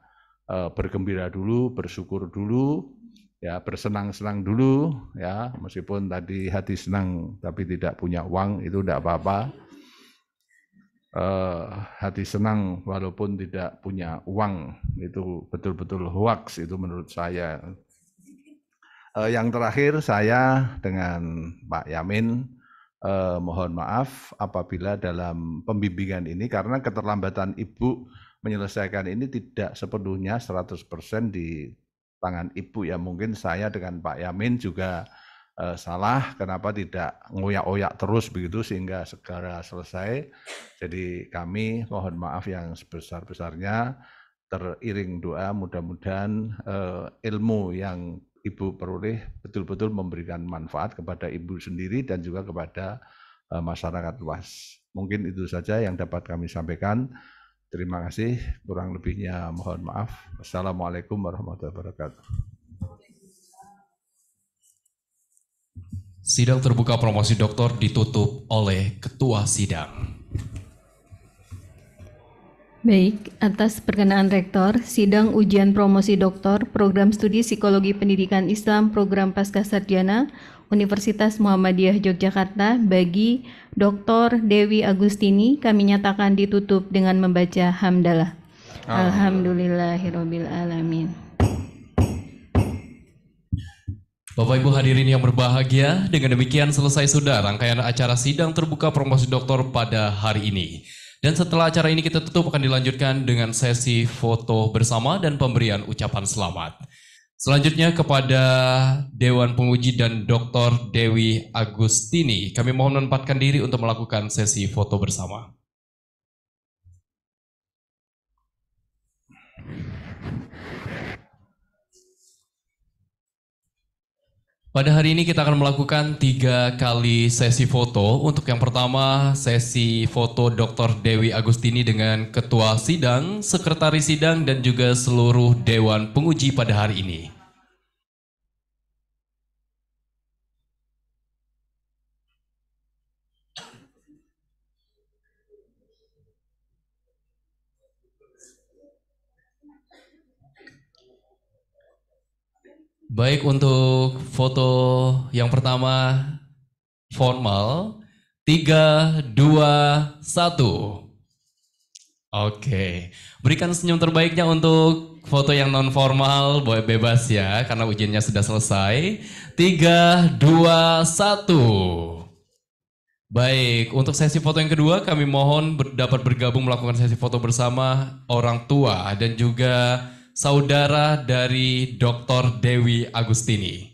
bergembira dulu, bersyukur dulu, ya bersenang-senang dulu, ya meskipun tadi hati senang tapi tidak punya uang itu tidak apa-apa. Hati senang walaupun tidak punya uang itu betul-betul hoax itu menurut saya. Yang terakhir saya dengan Pak Yamin mohon maaf apabila dalam pembimbingan ini, karena keterlambatan Ibu menyelesaikan ini tidak sepenuhnya 100% di tangan Ibu ya. Mungkin saya dengan Pak Yamin juga salah, kenapa tidak ngoyak-oyak terus begitu sehingga segera selesai. Jadi kami mohon maaf yang sebesar-besarnya, teriring doa mudah-mudahan ilmu yang Ibu peroleh betul-betul memberikan manfaat kepada Ibu sendiri dan juga kepada masyarakat luas. Mungkin itu saja yang dapat kami sampaikan. Terima kasih, kurang lebihnya mohon maaf. Wassalamualaikum warahmatullahi wabarakatuh. Sidang terbuka promosi doktor ditutup oleh Ketua Sidang. Baik, atas perkenaan Rektor, sidang ujian promosi doktor Program Studi Psikologi Pendidikan Islam Program Pascasarjana Universitas Muhammadiyah Yogyakarta bagi Dr. Dewi Agustini kami nyatakan ditutup dengan membaca hamdalah. Alhamdulillahirabbil alamin. Bapak Ibu hadirin yang berbahagia, dengan demikian selesai sudah rangkaian acara sidang terbuka promosi doktor pada hari ini. Dan setelah acara ini kita tutup akan dilanjutkan dengan sesi foto bersama dan pemberian ucapan selamat. Selanjutnya kepada Dewan Penguji dan Dr. Dewi Agustini, kami mohon menempatkan diri untuk melakukan sesi foto bersama. Pada hari ini kita akan melakukan 3 kali sesi foto. Untuk yang pertama, sesi foto Dr. Dewi Agustini dengan Ketua Sidang, Sekretaris Sidang, dan juga seluruh Dewan Penguji pada hari ini. Baik, untuk foto yang pertama formal, 3, 2, 1. Oke, berikan senyum terbaiknya untuk foto yang non formal, boleh bebas ya, karena ujiannya sudah selesai. 3, 2, 1. Baik, untuk sesi foto yang kedua kami mohon dapat bergabung melakukan sesi foto bersama orang tua dan juga saudara dari Dr. Dewi Agustini.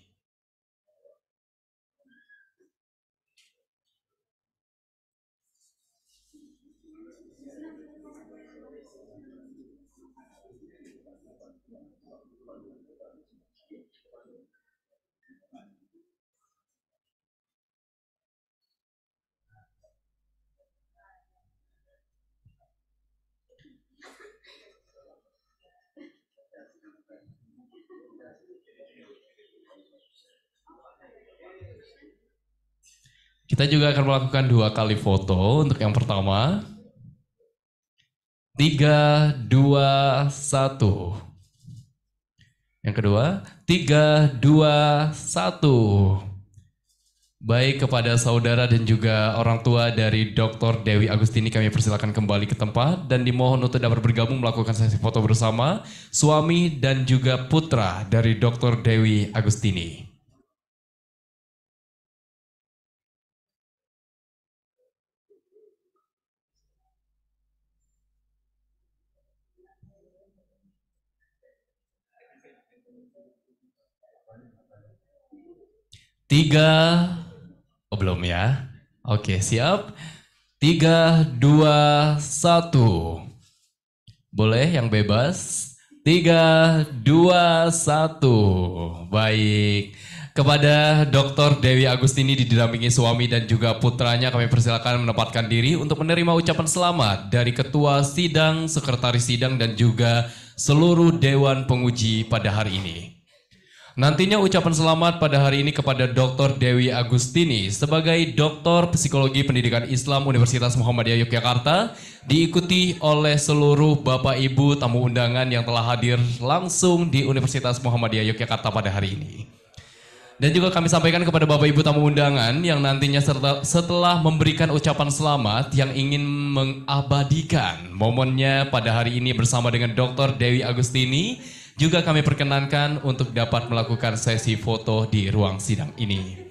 Kita juga akan melakukan 2 kali foto. Untuk yang pertama, 3, 2, 1. Yang kedua, 3, 2, 1. Baik, kepada saudara dan juga orang tua dari Dr. Dewi Agustini kami persilakan kembali ke tempat dan dimohon untuk dapat bergabung melakukan sesi foto bersama suami dan juga putra dari Dr. Dewi Agustini. Tiga, belum ya? Oke, siap. 3, 2, 1. Boleh yang bebas. 3, 2, 1. Baik. Kepada Dr. Dewi Agustini didampingi suami dan juga putranya kami persilakan menempatkan diri untuk menerima ucapan selamat dari Ketua Sidang, Sekretaris Sidang, dan juga seluruh Dewan Penguji pada hari ini. Nantinya ucapan selamat pada hari ini kepada Dr. Dewi Agustini sebagai Doktor Psikologi Pendidikan Islam Universitas Muhammadiyah Yogyakarta diikuti oleh seluruh Bapak Ibu tamu undangan yang telah hadir langsung di Universitas Muhammadiyah Yogyakarta pada hari ini. Dan juga kami sampaikan kepada Bapak Ibu tamu undangan yang nantinya setelah memberikan ucapan selamat yang ingin mengabadikan momennya pada hari ini bersama dengan Dr. Dewi Agustini, juga kami perkenankan untuk dapat melakukan sesi foto di ruang sidang ini.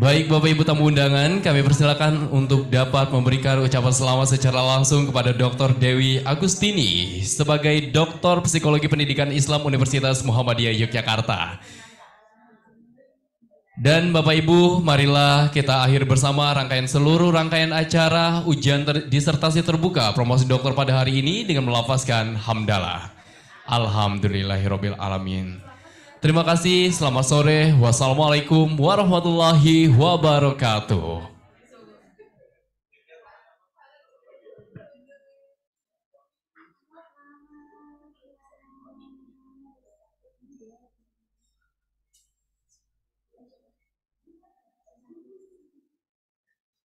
Baik Bapak Ibu tamu undangan, kami persilakan untuk dapat memberikan ucapan selamat secara langsung kepada Dr. Dewi Agustini sebagai Doktor Psikologi Pendidikan Islam Universitas Muhammadiyah Yogyakarta. Dan Bapak Ibu, marilah kita akhir bersama seluruh rangkaian acara ujian disertasi terbuka promosi dokter pada hari ini dengan melafazkan hamdalah. Alhamdulillahirabbil alamin. Terima kasih, selamat sore. Wassalamualaikum warahmatullahi wabarakatuh.